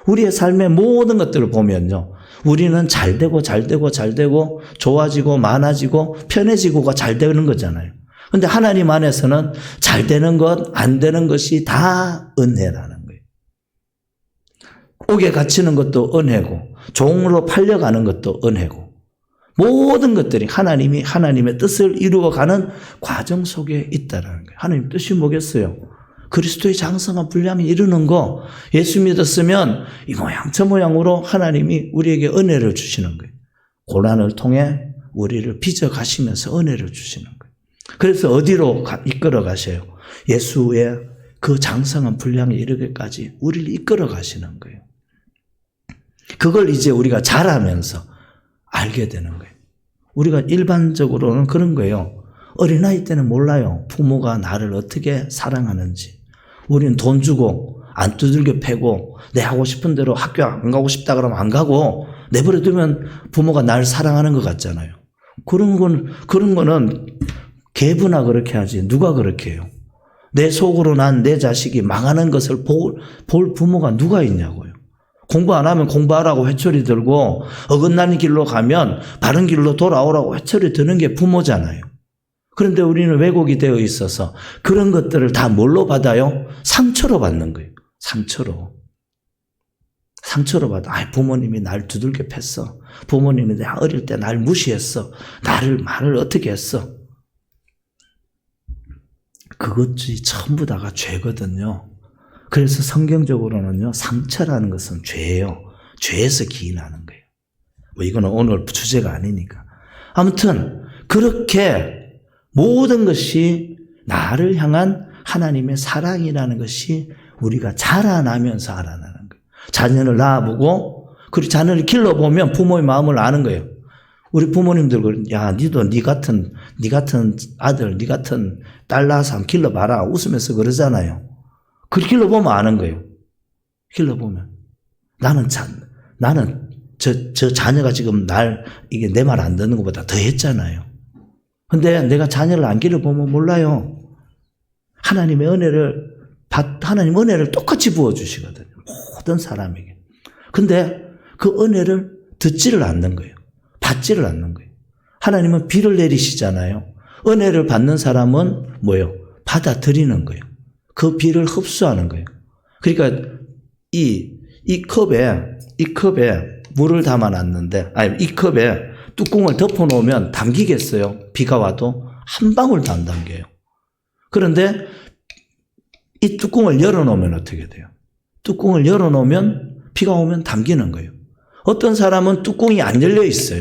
우리의 삶의 모든 것들을 보면요. 우리는 잘되고 좋아지고 많아지고 편해지고가 잘 되는 거잖아요. 그런데 하나님 안에서는 잘 되는 것, 안 되는 것이 다 은혜라는 거예요. 옥에 갇히는 것도 은혜고 종으로 팔려가는 것도 은혜고 모든 것들이 하나님이 하나님의 뜻을 이루어가는 과정 속에 있다라는 거예요. 하나님 뜻이 뭐겠어요? 그리스도의 장성한 분량이 이루는 거 예수 믿었으면 이 모양 저 모양으로 하나님이 우리에게 은혜를 주시는 거예요. 고난을 통해 우리를 빚어 가시면서 은혜를 주시는 거예요. 그래서 어디로 이끌어 가셔요? 예수의 그 장성한 분량에 이르기까지 우리를 이끌어 가시는 거예요. 그걸 이제 우리가 자라면서 알게 되는 거예요. 우리가 일반적으로는 그런 거예요. 어린아이 때는 몰라요. 부모가 나를 어떻게 사랑하는지. 우리는 돈 주고 안 두들겨 패고 내 하고 싶은 대로 학교 안 가고 싶다 그러면 안 가고 내버려 두면 부모가 나를 사랑하는 것 같잖아요. 그런 거는 개부나 그렇게 하지 누가 그렇게 해요. 내 속으로 난 내 자식이 망하는 것을 볼 부모가 누가 있냐고요. 공부 안 하면 공부하라고 회초리 들고 어긋나는 길로 가면 바른 길로 돌아오라고 회초리 드는 게 부모잖아요. 그런데 우리는 왜곡이 되어 있어서 그런 것들을 다 뭘로 받아요? 상처로 받는 거예요. 상처로 받아. 부모님이 날 두들겨 팼어. 부모님이 내가 어릴 때 날 무시했어. 말을 어떻게 했어. 그것이 전부 다가 죄거든요. 그래서 성경적으로는요, 상처라는 것은 죄예요. 죄에서 기인하는 거예요. 이거는 오늘 주제가 아니니까. 아무튼 그렇게 모든 것이 나를 향한 하나님의 사랑이라는 것이 우리가 자라나면서 알아나는 거예요. 자녀를 낳아보고 그리고 자녀를 길러보면 부모의 마음을 아는 거예요. 우리 부모님들 야 니도 니 같은 아들 니 같은 딸 낳아서 한번 길러봐라 웃으면서 그러잖아요. 그렇게 길러보면 아는 거예요. 길러보면 나는 저 자녀가 지금 이게 내 말 안 듣는 것보다 더 했잖아요. 근데 내가 자녀를 안 길러보면 몰라요. 하나님 은혜를 똑같이 부어주시거든요. 모든 사람에게. 근데 그 은혜를 듣지를 않는 거예요. 받지를 않는 거예요. 하나님은 비를 내리시잖아요. 은혜를 받는 사람은 뭐예요? 받아들이는 거예요. 그 비를 흡수하는 거예요. 그러니까 이 컵에 물을 담아놨는데, 이 컵에 뚜껑을 덮어놓으면 담기겠어요? 비가 와도 한 방울도 안 담겨요. 그런데 이 뚜껑을 열어놓으면 어떻게 돼요? 뚜껑을 열어놓으면 비가 오면 담기는 거예요. 어떤 사람은 뚜껑이 안 열려 있어요.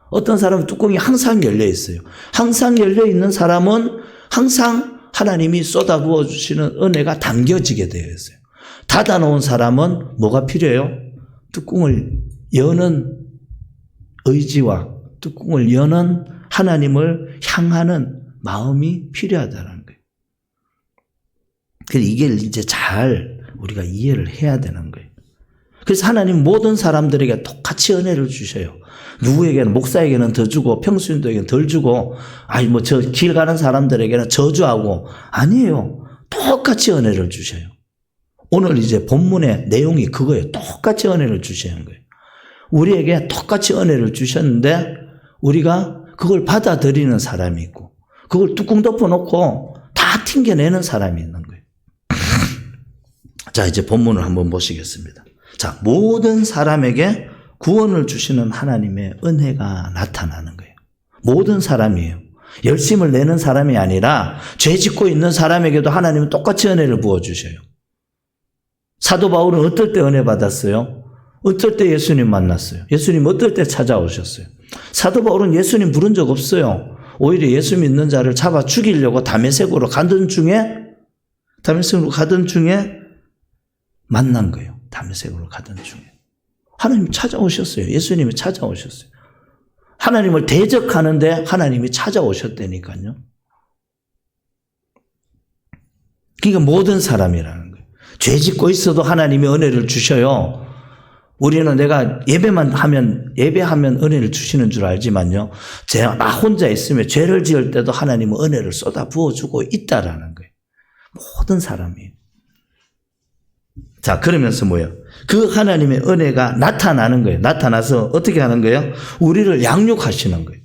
어떤 사람은 뚜껑이 항상 열려 있어요. 항상 열려 있는 사람은 항상 하나님이 쏟아부어 주시는 은혜가 담겨지게 되어 있어요. 닫아놓은 사람은 뭐가 필요해요? 뚜껑을 여는 의지와 뚜껑을 여는 하나님을 향하는 마음이 필요하다는 거예요. 그래서 이게 이제 잘 우리가 이해를 해야 되는 거예요. 그래서 하나님 모든 사람들에게 똑같이 은혜를 주셔요. 누구에게는, 목사에게는 더 주고 평수인도에게는 덜 주고, 저 길 가는 사람들에게는 저주하고, 아니에요. 똑같이 은혜를 주셔요. 오늘 이제 본문의 내용이 그거예요. 똑같이 은혜를 주시는 거예요. 우리에게 똑같이 은혜를 주셨는데 우리가 그걸 받아들이는 사람이 있고 그걸 뚜껑 덮어놓고 다 튕겨내는 사람이 있는 거예요. 자, 이제 본문을 한번 보시겠습니다. 자, 모든 사람에게 구원을 주시는 하나님의 은혜가 나타나는 거예요. 모든 사람이에요. 열심을 내는 사람이 아니라 죄 짓고 있는 사람에게도 하나님은 똑같이 은혜를 부어주셔요. 사도 바울은 어떨 때 은혜 받았어요? 어떨 때 예수님 만났어요? 예수님 어떨 때 찾아오셨어요? 사도 바울은 예수님 부른 적 없어요. 오히려 예수 믿는 자를 잡아 죽이려고 다메섹으로 가던 중에 만난 거예요. 다메섹으로 가던 중에. 하나님이 찾아오셨어요. 예수님이 찾아오셨어요. 하나님을 대적하는데 하나님이 찾아오셨다니까요. 그러니까 모든 사람이라는 거예요. 죄 짓고 있어도 하나님이 은혜를 주셔요. 우리는 내가 예배하면 은혜를 주시는 줄 알지만요. 나 혼자 있으면 죄를 지을 때도 하나님은 은혜를 쏟아 부어주고 있다라는 거예요. 모든 사람이. 자, 그러면서 뭐예요? 그 하나님의 은혜가 나타나는 거예요. 나타나서 어떻게 하는 거예요? 우리를 양육하시는 거예요.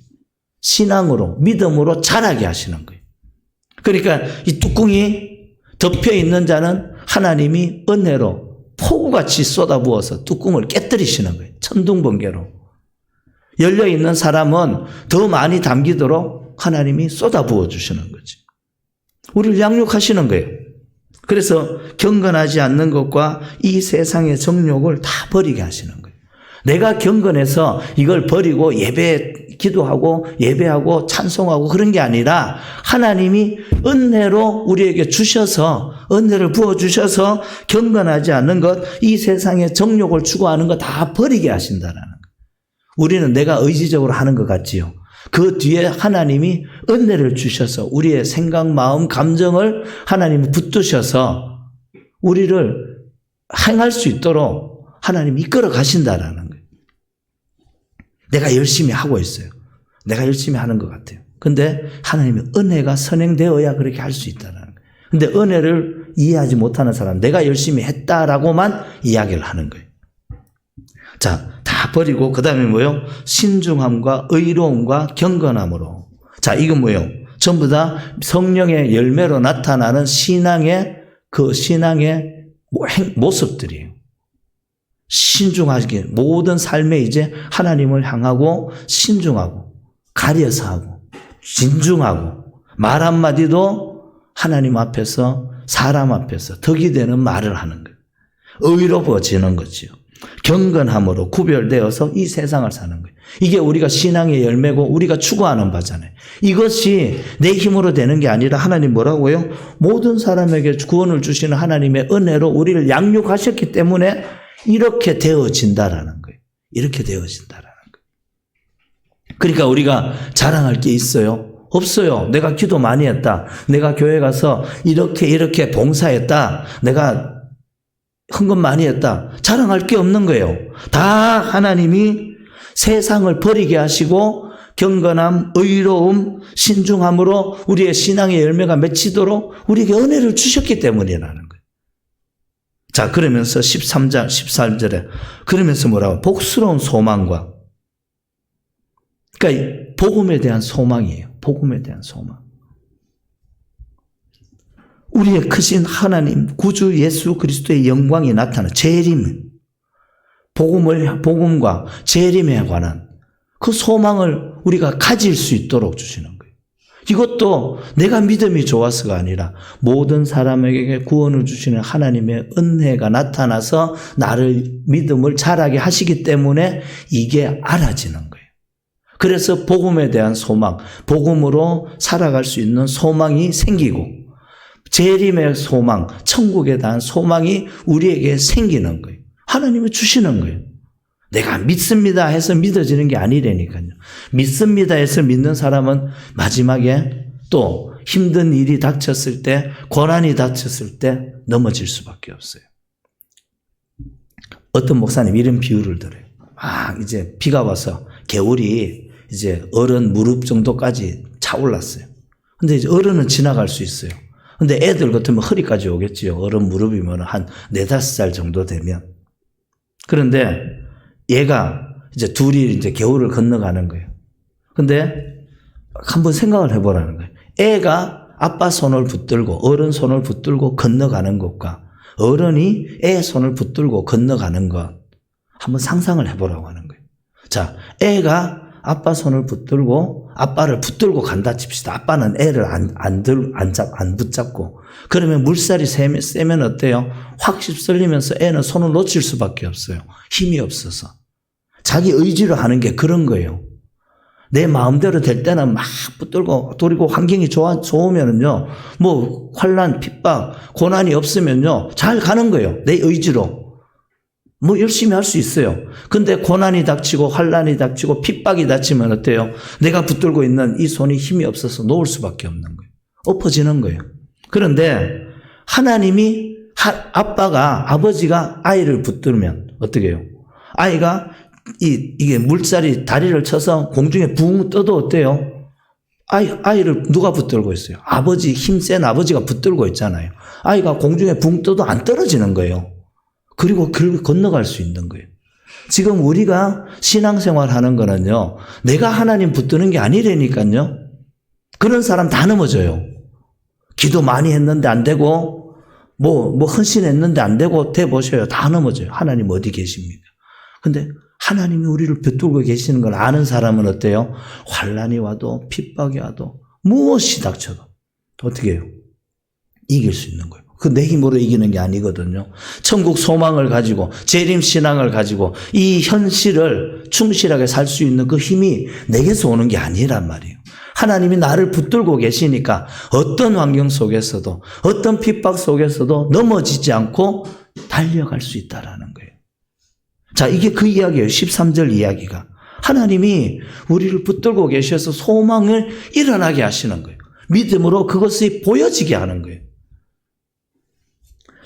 신앙으로, 믿음으로 자라게 하시는 거예요. 그러니까 이 뚜껑이 덮여 있는 자는 하나님이 은혜로 폭우같이 쏟아부어서 뚜껑을 깨뜨리시는 거예요. 천둥번개로. 열려있는 사람은 더 많이 담기도록 하나님이 쏟아부어 주시는 거지. 우리를 양육하시는 거예요. 그래서 경건하지 않는 것과 이 세상의 정욕을 다 버리게 하시는 거예요. 내가 경건해서 이걸 버리고 기도하고 예배하고 찬송하고 그런 게 아니라 하나님이 은혜로 우리에게 주셔서 은혜를 부어주셔서 경건하지 않는 것, 이 세상의 정욕을 추구하는 것 다 버리게 하신다라는 거예요. 우리는 내가 의지적으로 하는 것 같지요. 그 뒤에 하나님이 은혜를 주셔서 우리의 생각, 마음, 감정을 하나님이 붙드셔서 우리를 행할 수 있도록 하나님이 이끌어 가신다라는 거예요. 내가 열심히 하고 있어요. 내가 열심히 하는 것 같아요. 근데 하나님의 은혜가 선행되어야 그렇게 할 수 있다는 거예요. 근데 은혜를 이해하지 못하는 사람, 내가 열심히 했다라고만 이야기를 하는 거예요. 자, 다 버리고 그 다음에 뭐예요? 신중함과 의로움과 경건함으로. 자, 이건 뭐예요? 전부 다 성령의 열매로 나타나는 신앙의 모습들이에요. 신중하게 모든 삶에 이제 하나님을 향하고 신중하고 가려서 하고 진중하고 말 한마디도 하나님 앞에서 사람 앞에서 덕이 되는 말을 하는 거예요. 의로워지는 거지요. 경건함으로 구별되어서 이 세상을 사는 거예요. 이게 우리가 신앙의 열매고 우리가 추구하는 바잖아요. 이것이 내 힘으로 되는 게 아니라 하나님 뭐라고요? 모든 사람에게 구원을 주시는 하나님의 은혜로 우리를 양육하셨기 때문에 이렇게 되어진다라는 거예요. 이렇게 되어진다라는 거예요. 그러니까 우리가 자랑할 게 있어요? 없어요. 내가 기도 많이 했다. 내가 교회 가서 이렇게 봉사했다. 내가 헌금 많이 했다. 자랑할 게 없는 거예요. 다 하나님이 세상을 버리게 하시고 경건함, 의로움, 신중함으로 우리의 신앙의 열매가 맺히도록 우리에게 은혜를 주셨기 때문이라는 거예요. 자, 그러면서 13장, 14절에 그러면서 뭐라고? 복스러운 소망과, 그러니까 복음에 대한 소망이에요. 복음에 대한 소망. 우리의 크신 하나님, 구주 예수 그리스도의 영광이 나타나는 재림, 복음과 재림에 관한 그 소망을 우리가 가질 수 있도록 주시는 거예요. 이것도 내가 믿음이 좋아서가 아니라 모든 사람에게 구원을 주시는 하나님의 은혜가 나타나서 나를 믿음을 자라게 하시기 때문에 이게 알아지는 거예요. 그래서 복음에 대한 소망, 복음으로 살아갈 수 있는 소망이 생기고 재림의 소망, 천국에 대한 소망이 우리에게 생기는 거예요. 하나님이 주시는 거예요. 내가 믿습니다 해서 믿어지는 게 아니라니까요. 믿습니다 해서 믿는 사람은 마지막에 또 힘든 일이 닥쳤을 때, 고난이 닥쳤을 때 넘어질 수밖에 없어요. 어떤 목사님 이런 비유를 들어요. 이제 비가 와서 개울이 이제 어른 무릎 정도까지 차올랐어요. 근데 이제 어른은 지나갈 수 있어요. 근데 애들 같으면 허리까지 오겠지요. 어른 무릎이면 한 4-5살 정도 되면. 그런데 얘가 이제 둘이 이제 개울을 건너가는 거예요. 근데 한번 생각을 해보라는 거예요. 애가 아빠 손을 붙들고 어른 손을 붙들고 건너가는 것과 어른이 애 손을 붙들고 건너가는 것 한번 상상을 해보라고 하는 거예요. 자, 애가 아빠 손을 붙들고 아빠를 붙들고 간다 칩시다. 아빠는 애를 안 붙잡고 그러면 물살이 세면 어때요? 확 휩쓸리면서 애는 손을 놓칠 수밖에 없어요. 힘이 없어서. 자기 의지로 하는 게 그런 거예요. 내 마음대로 될 때는 막 붙들고 그리고 환경이 좋으면은요, 뭐 환난, 핍박, 고난이 없으면요 잘 가는 거예요. 내 의지로. 뭐 열심히 할 수 있어요. 근데 고난이 닥치고 환난이 닥치고 핍박이 닥치면 어때요? 내가 붙들고 있는 이 손이 힘이 없어서 놓을 수밖에 없는 거예요. 엎어지는 거예요. 그런데 하나님이 아버지가 아이를 붙들면 어떻게 해요? 아이가 이게 물살이 다리를 쳐서 공중에 붕 떠도 어때요? 아이를 누가 붙들고 있어요? 아버지, 힘센 아버지가 붙들고 있잖아요. 아이가 공중에 붕 떠도 안 떨어지는 거예요. 그리고 그걸 건너갈 수 있는 거예요. 지금 우리가 신앙생활 하는 거는요, 내가 하나님 붙드는 게 아니라니까요. 그런 사람 다 넘어져요. 기도 많이 했는데 안 되고, 뭐 헌신했는데 안 되고, 대보셔요. 다 넘어져요. 하나님 어디 계십니까? 근데 하나님이 우리를 붙들고 계시는 걸 아는 사람은 어때요? 환난이 와도, 핍박이 와도, 무엇이 닥쳐도, 어떻게 해요? 이길 수 있는 거예요. 그 내 힘으로 이기는 게 아니거든요. 천국 소망을 가지고 재림 신앙을 가지고 이 현실을 충실하게 살 수 있는 그 힘이 내게서 오는 게 아니란 말이에요. 하나님이 나를 붙들고 계시니까 어떤 환경 속에서도 어떤 핍박 속에서도 넘어지지 않고 달려갈 수 있다라는 거예요. 자, 이게 그 이야기예요. 13절 이야기가. 하나님이 우리를 붙들고 계셔서 소망을 일어나게 하시는 거예요. 믿음으로 그것이 보여지게 하는 거예요.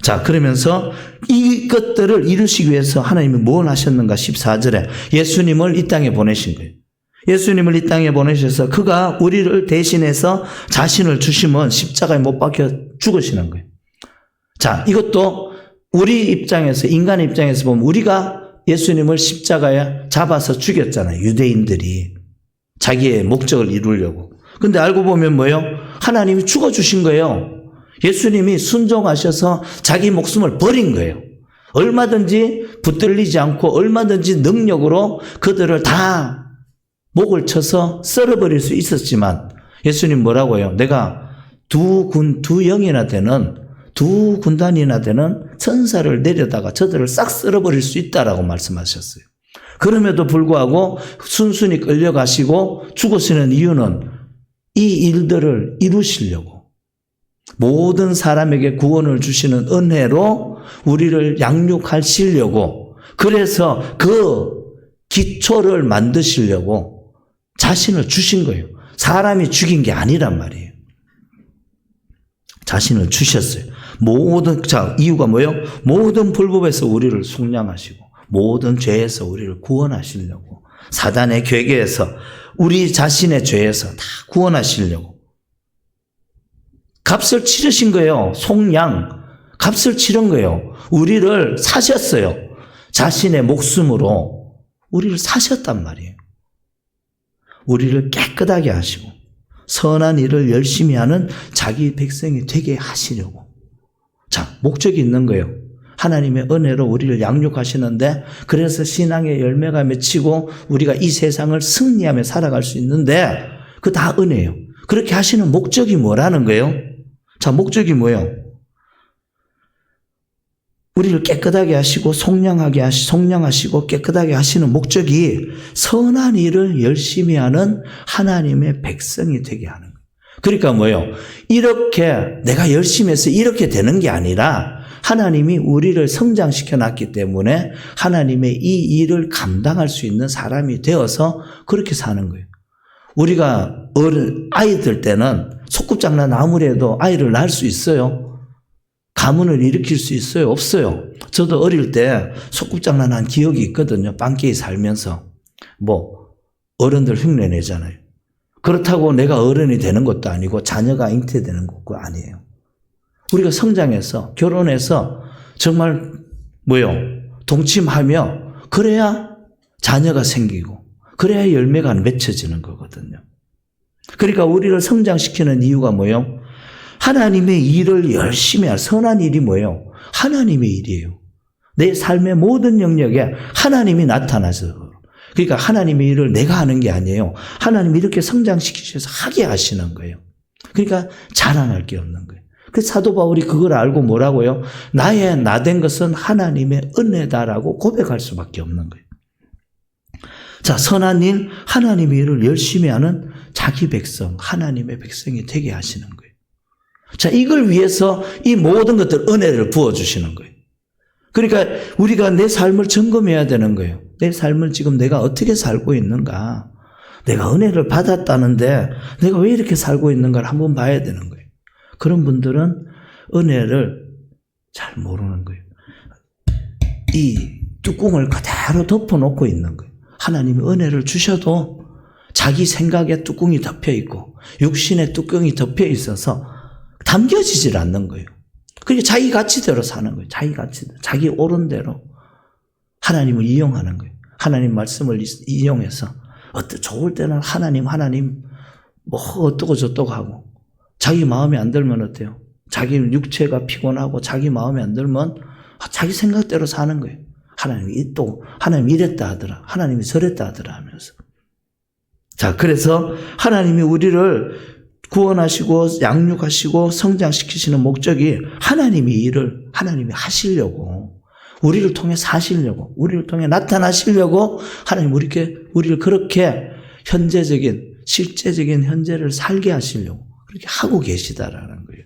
자, 그러면서 이것들을 이루시기 위해서 하나님이 뭘 하셨는가? 14절에 예수님을 이 땅에 보내신 거예요. 예수님을 이 땅에 보내셔서 그가 우리를 대신해서 자신을 주시면 십자가에 못 박혀 죽으시는 거예요. 자, 이것도 우리 입장에서, 인간의 입장에서 보면 우리가 예수님을 십자가에 잡아서 죽였잖아요. 유대인들이. 자기의 목적을 이루려고. 근데 알고 보면 뭐예요? 하나님이 죽어주신 거예요. 예수님이 순종하셔서 자기 목숨을 버린 거예요. 얼마든지 붙들리지 않고 얼마든지 능력으로 그들을 다 목을 쳐서 썰어버릴 수 있었지만 예수님 뭐라고 해요? 내가 두 군단이나 되는 천사를 내려다가 저들을 싹 썰어버릴 수 있다라고 말씀하셨어요. 그럼에도 불구하고 순순히 끌려가시고 죽으시는 이유는 이 일들을 이루시려고, 모든 사람에게 구원을 주시는 은혜로 우리를 양육하시려고, 그래서 그 기초를 만드시려고 자신을 주신 거예요. 사람이 죽인 게 아니란 말이에요. 자신을 주셨어요. 이유가 뭐예요? 모든 불법에서 우리를 속량하시고 모든 죄에서 우리를 구원하시려고, 사단의 괴계에서 우리 자신의 죄에서 다 구원하시려고 값을 치르신 거예요. 속량, 값을 치른 거예요. 우리를 사셨어요. 자신의 목숨으로 우리를 사셨단 말이에요. 우리를 깨끗하게 하시고 선한 일을 열심히 하는 자기 백성이 되게 하시려고. 자, 목적이 있는 거예요. 하나님의 은혜로 우리를 양육하시는데, 그래서 신앙의 열매가 맺히고 우리가 이 세상을 승리하며 살아갈 수 있는데, 그 다 은혜예요. 그렇게 하시는 목적이 뭐라는 거예요? 자, 목적이 뭐예요? 우리를 깨끗하게 하시고 속량하시고 깨끗하게 하시는 목적이 선한 일을 열심히 하는 하나님의 백성이 되게 하는 거예요. 그러니까 뭐예요? 이렇게 내가 열심히 해서 이렇게 되는 게 아니라 하나님이 우리를 성장시켜 놨기 때문에 하나님의 이 일을 감당할 수 있는 사람이 되어서 그렇게 사는 거예요. 우리가 아이들 때는 소꿉장난 아무리 해도 아이를 낳을 수 있어요? 가문을 일으킬 수 있어요? 없어요. 저도 어릴 때 소꿉장난 한 기억이 있거든요. 빵개에 살면서. 어른들 흉내 내잖아요. 그렇다고 내가 어른이 되는 것도 아니고 자녀가 잉태되는 것도 아니에요. 우리가 성장해서 결혼해서 정말 동침하며 그래야 자녀가 생기고 그래야 열매가 맺혀지는 거거든요. 그러니까 우리를 성장시키는 이유가 하나님의 일을 열심히 할 선한 일이 하나님의 일이에요. 내 삶의 모든 영역에 하나님이 나타나서 그러니까 하나님의 일을 내가 하는 게 아니에요. 하나님이 이렇게 성장시키셔서 하게 하시는 거예요. 그러니까 자랑할 게 없는 거예요. 그래서 사도 바울이 그걸 알고 뭐라고요? 나의 나된 것은 하나님의 은혜다라고 고백할 수밖에 없는 거예요. 자, 선한 일, 하나님의 일을 열심히 하는 자기 백성, 하나님의 백성이 되게 하시는 거예요. 자, 이걸 위해서 이 모든 것들 은혜를 부어주시는 거예요. 그러니까 우리가 내 삶을 점검해야 되는 거예요. 내 삶을 지금 내가 어떻게 살고 있는가. 내가 은혜를 받았다는데 내가 왜 이렇게 살고 있는가를 한번 봐야 되는 거예요. 그런 분들은 은혜를 잘 모르는 거예요. 이 뚜껑을 그대로 덮어놓고 있는 거예요. 하나님이 은혜를 주셔도 자기 생각에 뚜껑이 덮여 있고 육신의 뚜껑이 덮여 있어서 담겨지질 않는 거예요. 그러니까 자기 가치대로 사는 거예요. 자기 가치대로, 자기 옳은 대로 하나님을 이용하는 거예요. 하나님 말씀을 이용해서 좋을 때는 하나님 어떠고 저떠고 하고 자기 마음에 안 들면 어때요? 자기 육체가 피곤하고 자기 마음에 안 들면 자기 생각대로 사는 거예요. 하나님 이랬다 하더라. 하나님이 저랬다 하더라 하면서. 자, 그래서 하나님이 우리를 구원하시고 양육하시고 성장시키시는 목적이 하나님이 하시려고 우리를 통해 사시려고 우리를 통해 나타나시려고 하나님 우리를 그렇게 실제적인 현재를 살게 하시려고 그렇게 하고 계시다라는 거예요.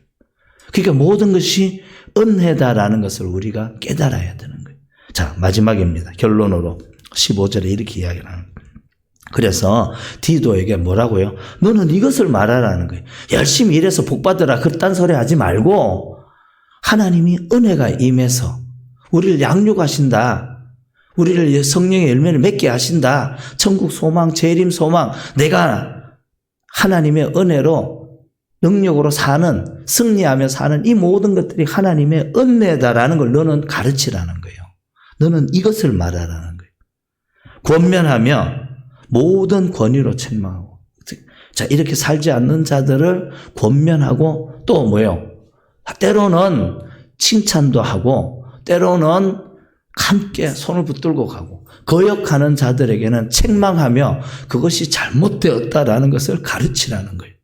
그러니까 모든 것이 은혜다라는 것을 우리가 깨달아야 되는 거예요. 자, 마지막입니다. 결론으로 15절에 이렇게 이야기를 하는 거예요. 그래서 디도에게 뭐라고요? 너는 이것을 말하라는 거예요. 열심히 일해서 복 받으라 그딴 소리 하지 말고 하나님이 은혜가 임해서 우리를 양육하신다. 우리를 성령의 열매를 맺게 하신다. 천국 소망, 재림 소망, 내가 하나님의 은혜로 능력으로 승리하며 사는 이 모든 것들이 하나님의 은혜다라는 걸 너는 가르치라는 거예요. 너는 이것을 말하라는 거예요. 권면하며 모든 권위로 책망하고. 자, 이렇게 살지 않는 자들을 권면하고 또 때로는 칭찬도 하고 때로는 함께 손을 붙들고 가고 거역하는 자들에게는 책망하며 그것이 잘못되었다라는 것을 가르치라는 거예요.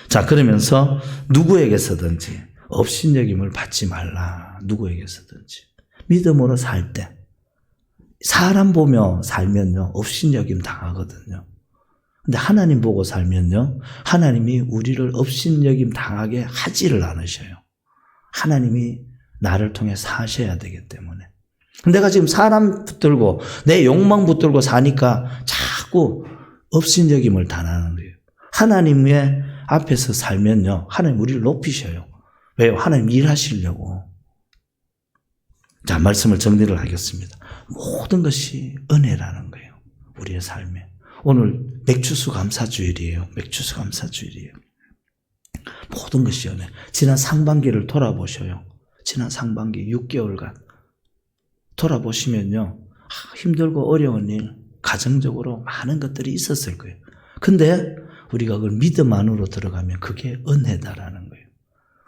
자, 그러면서 누구에게서든지 업신여김을 받지 말라. 누구에게서든지. 믿음으로 살 때. 사람 보며 살면요, 업신여김 당하거든요. 근데 하나님 보고 살면요, 하나님이 우리를 업신여김 당하게 하지를 않으셔요. 하나님이 나를 통해 사셔야 되기 때문에. 내가 지금 사람 붙들고, 내 욕망 붙들고 사니까 자꾸 업신여김을 당하는 거예요. 하나님의 앞에서 살면요, 하나님 우리를 높이셔요. 왜요? 하나님 일하시려고. 자, 말씀을 정리를 하겠습니다. 모든 것이 은혜라는 거예요. 우리의 삶에. 오늘 맥주수 감사주일이에요. 맥주수 감사주일이에요. 모든 것이 은혜. 지난 상반기를 돌아보셔요. 지난 상반기 6개월간 돌아보시면요. 힘들고 어려운 일, 가정적으로 많은 것들이 있었을 거예요. 근데 우리가 그걸 믿음 안으로 들어가면 그게 은혜다라는 거예요.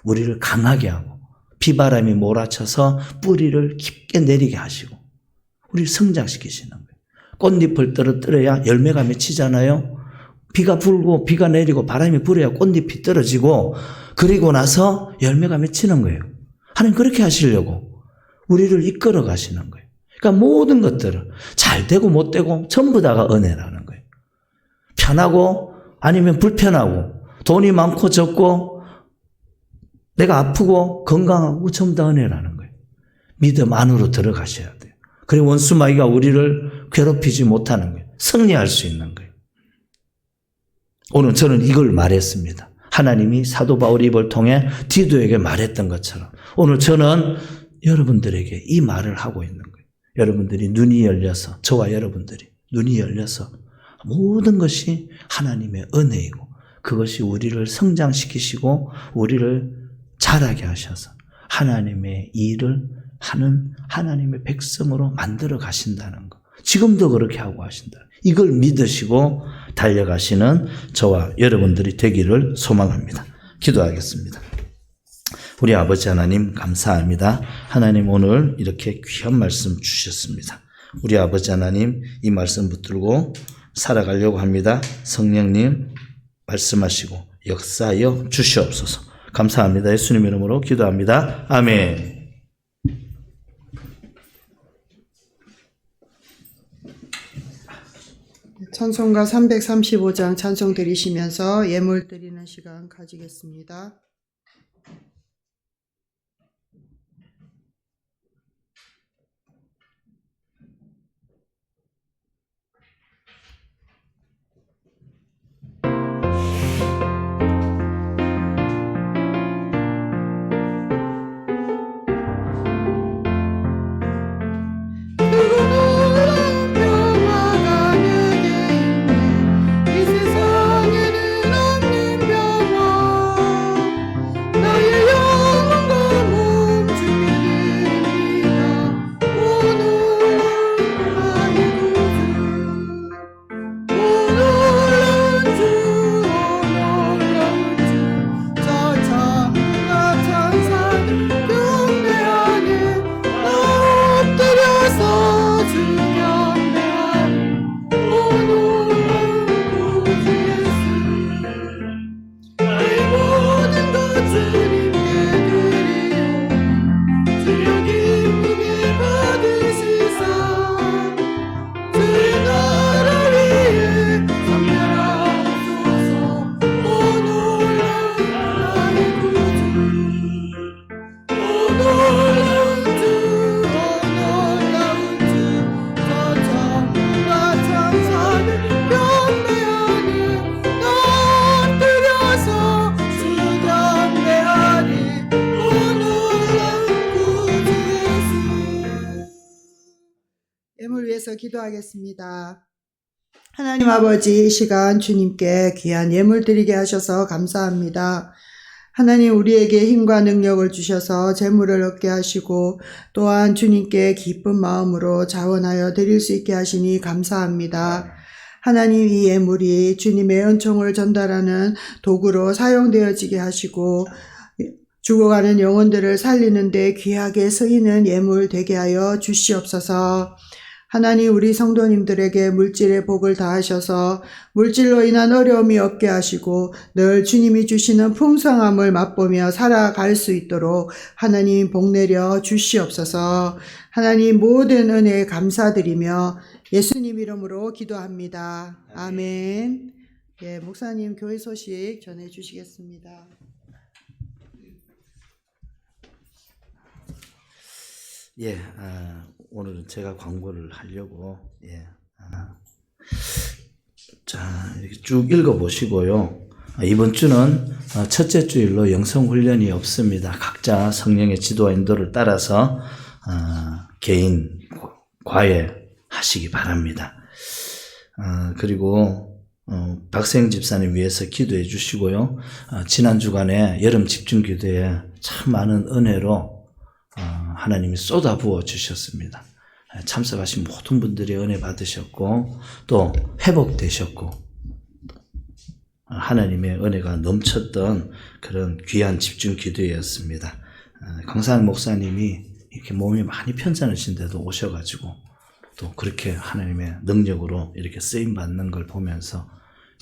우리를 강하게 하고 비바람이 몰아쳐서 뿌리를 깊게 내리게 하시고 우리를 성장시키시는 거예요. 꽃잎을 떨어뜨려야 열매가 맺히잖아요. 비가 불고 비가 내리고 바람이 불어야 꽃잎이 떨어지고 그리고 나서 열매가 맺히는 거예요. 하나님 그렇게 하시려고 우리를 이끌어 가시는 거예요. 그러니까 모든 것들을 잘 되고 못 되고 전부 다가 은혜라는 거예요. 편하고 아니면 불편하고 돈이 많고 적고 내가 아프고 건강하고 전부 다 은혜라는 거예요. 믿음 안으로 들어가셔야 돼요. 그리고 원수마귀가 우리를 괴롭히지 못하는 거예요. 승리할 수 있는 거예요. 오늘 저는 이걸 말했습니다. 하나님이 사도 바울 입을 통해 디도에게 말했던 것처럼 오늘 저는 여러분들에게 이 말을 하고 있는 거예요. 여러분들이 눈이 열려서, 저와 여러분들이 눈이 열려서 모든 것이 하나님의 은혜이고 그것이 우리를 성장시키시고 우리를 자라게 하셔서 하나님의 일을 하는 하나님의 백성으로 만들어 가신다는 것. 지금도 그렇게 하고 하신다. 이걸 믿으시고 달려가시는 저와 여러분들이 되기를 소망합니다. 기도하겠습니다. 우리 아버지 하나님 감사합니다. 하나님 오늘 이렇게 귀한 말씀 주셨습니다. 우리 아버지 하나님 이 말씀 붙들고 살아가려고 합니다. 성령님 말씀하시고 역사하여 주시옵소서. 감사합니다. 예수님 이름으로 기도합니다. 아멘. 찬송가 335장 찬송 드리시면서 예물 드리는 시간 가지겠습니다. 기도하겠습니다. 하나님 아버지, 이 시간 주님께 귀한 예물 드리게 하셔서 감사합니다. 하나님 우리에게 힘과 능력을 주셔서 재물을 얻게 하시고 또한 주님께 기쁜 마음으로 자원하여 드릴 수 있게 하시니 감사합니다. 하나님 이 예물이 주님의 은총을 전달하는 도구로 사용되어지게 하시고 죽어가는 영혼들을 살리는 데 귀하게 쓰이는 예물 되게 하여 주시옵소서. 하나님 우리 성도님들에게 물질의 복을 다하셔서 물질로 인한 어려움이 없게 하시고 늘 주님이 주시는 풍성함을 맛보며 살아갈 수 있도록 하나님 복 내려 주시옵소서. 하나님 모든 은혜에 감사드리며 예수님 이름으로 기도합니다. 아멘. 예, 목사님 교회 소식 전해 주시겠습니다. 예, 오늘은 제가 광고를 하려고, 자, 이렇게 쭉 읽어보시고요. 이번 주는 첫째 주일로 영성훈련이 없습니다. 각자 성령의 지도와 인도를 따라서, 개인 과외 하시기 바랍니다. 그리고, 박생 집사님 위해서 기도해 주시고요. 지난 주간에 여름 집중 기도에 참 많은 은혜로 하나님이 쏟아부어 주셨습니다. 참석하신 모든 분들이 은혜 받으셨고 또 회복되셨고 하나님의 은혜가 넘쳤던 그런 귀한 집중 기도였습니다. 강산 목사님이 이렇게 몸이 많이 편찮으신데도 오셔가지고 또 그렇게 하나님의 능력으로 이렇게 쓰임 받는 걸 보면서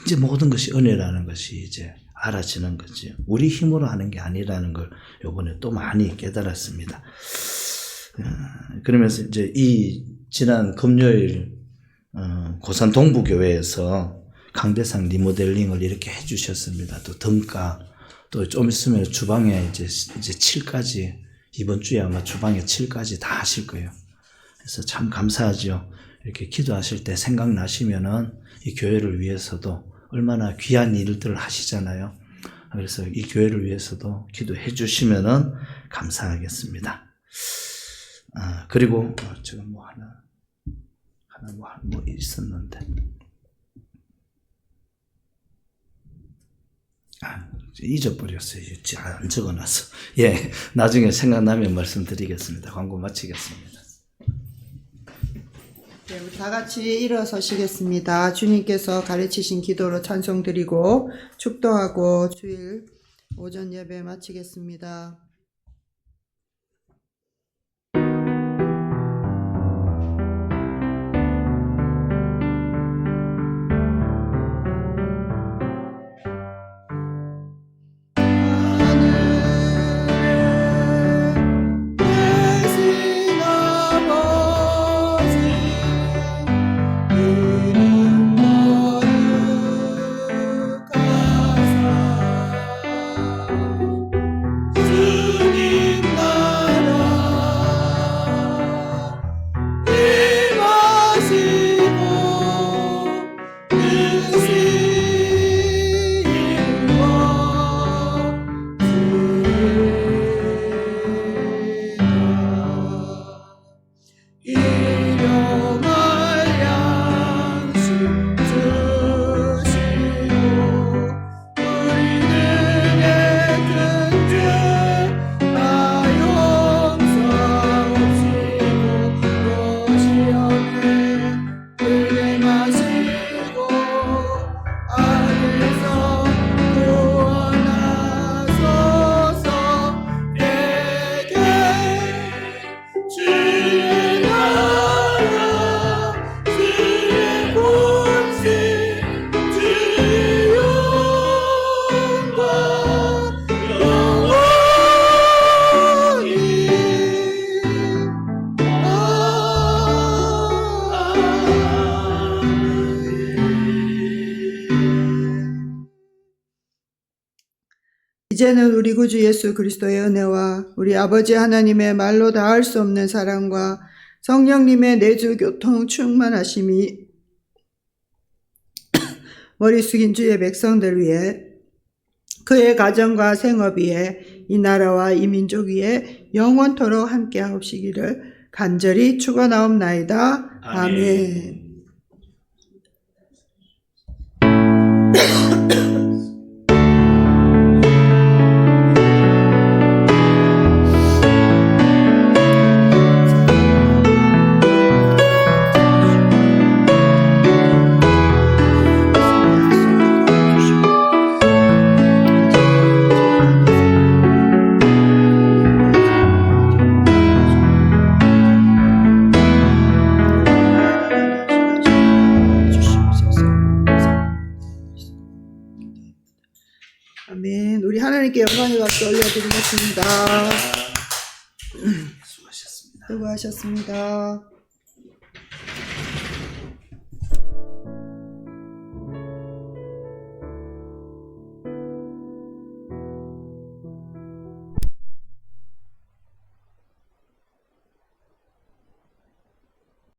이제 모든 것이 은혜라는 것이 이제 알아지는 거지. 우리 힘으로 하는 게 아니라는 걸 요번에 또 많이 깨달았습니다. 그러면서 이제 이 지난 금요일 고산 동부교회에서 강대상 리모델링을 이렇게 해주셨습니다. 또 등가 또 좀 있으면 주방에 이제 7까지 이번 주에 아마 주방에 7까지 다 하실 거예요. 그래서 참 감사하죠. 이렇게 기도하실 때 생각나시면은 이 교회를 위해서도 얼마나 귀한 일들을 하시잖아요. 그래서 이 교회를 위해서도 기도해 주시면은 감사하겠습니다. 그리고 지금 뭐 하나 뭐 있었는데 잊어버렸어요. 안 적어놔서. 예, 나중에 생각나면 말씀드리겠습니다. 광고 마치겠습니다. 네, 우리 다 같이 일어서시겠습니다. 주님께서 가르치신 기도로 찬송드리고 축도하고 주일 오전 예배 마치겠습니다. 이제는 우리 구주 예수 그리스도의 은혜와 우리 아버지 하나님의 말로 다할 수 없는 사랑과 성령님의 내주 교통 충만하심이 머리 숙인 주의 백성들 위해 그의 가정과 생업 위에 이 나라와 이 민족 위에 영원토록 함께 하옵시기를 간절히 축원하옵나이다. 아멘. 아멘. 우리 하나님께 영광의 박수 올려드리겠습니다. 수고하셨습니다. 수고하셨습니다.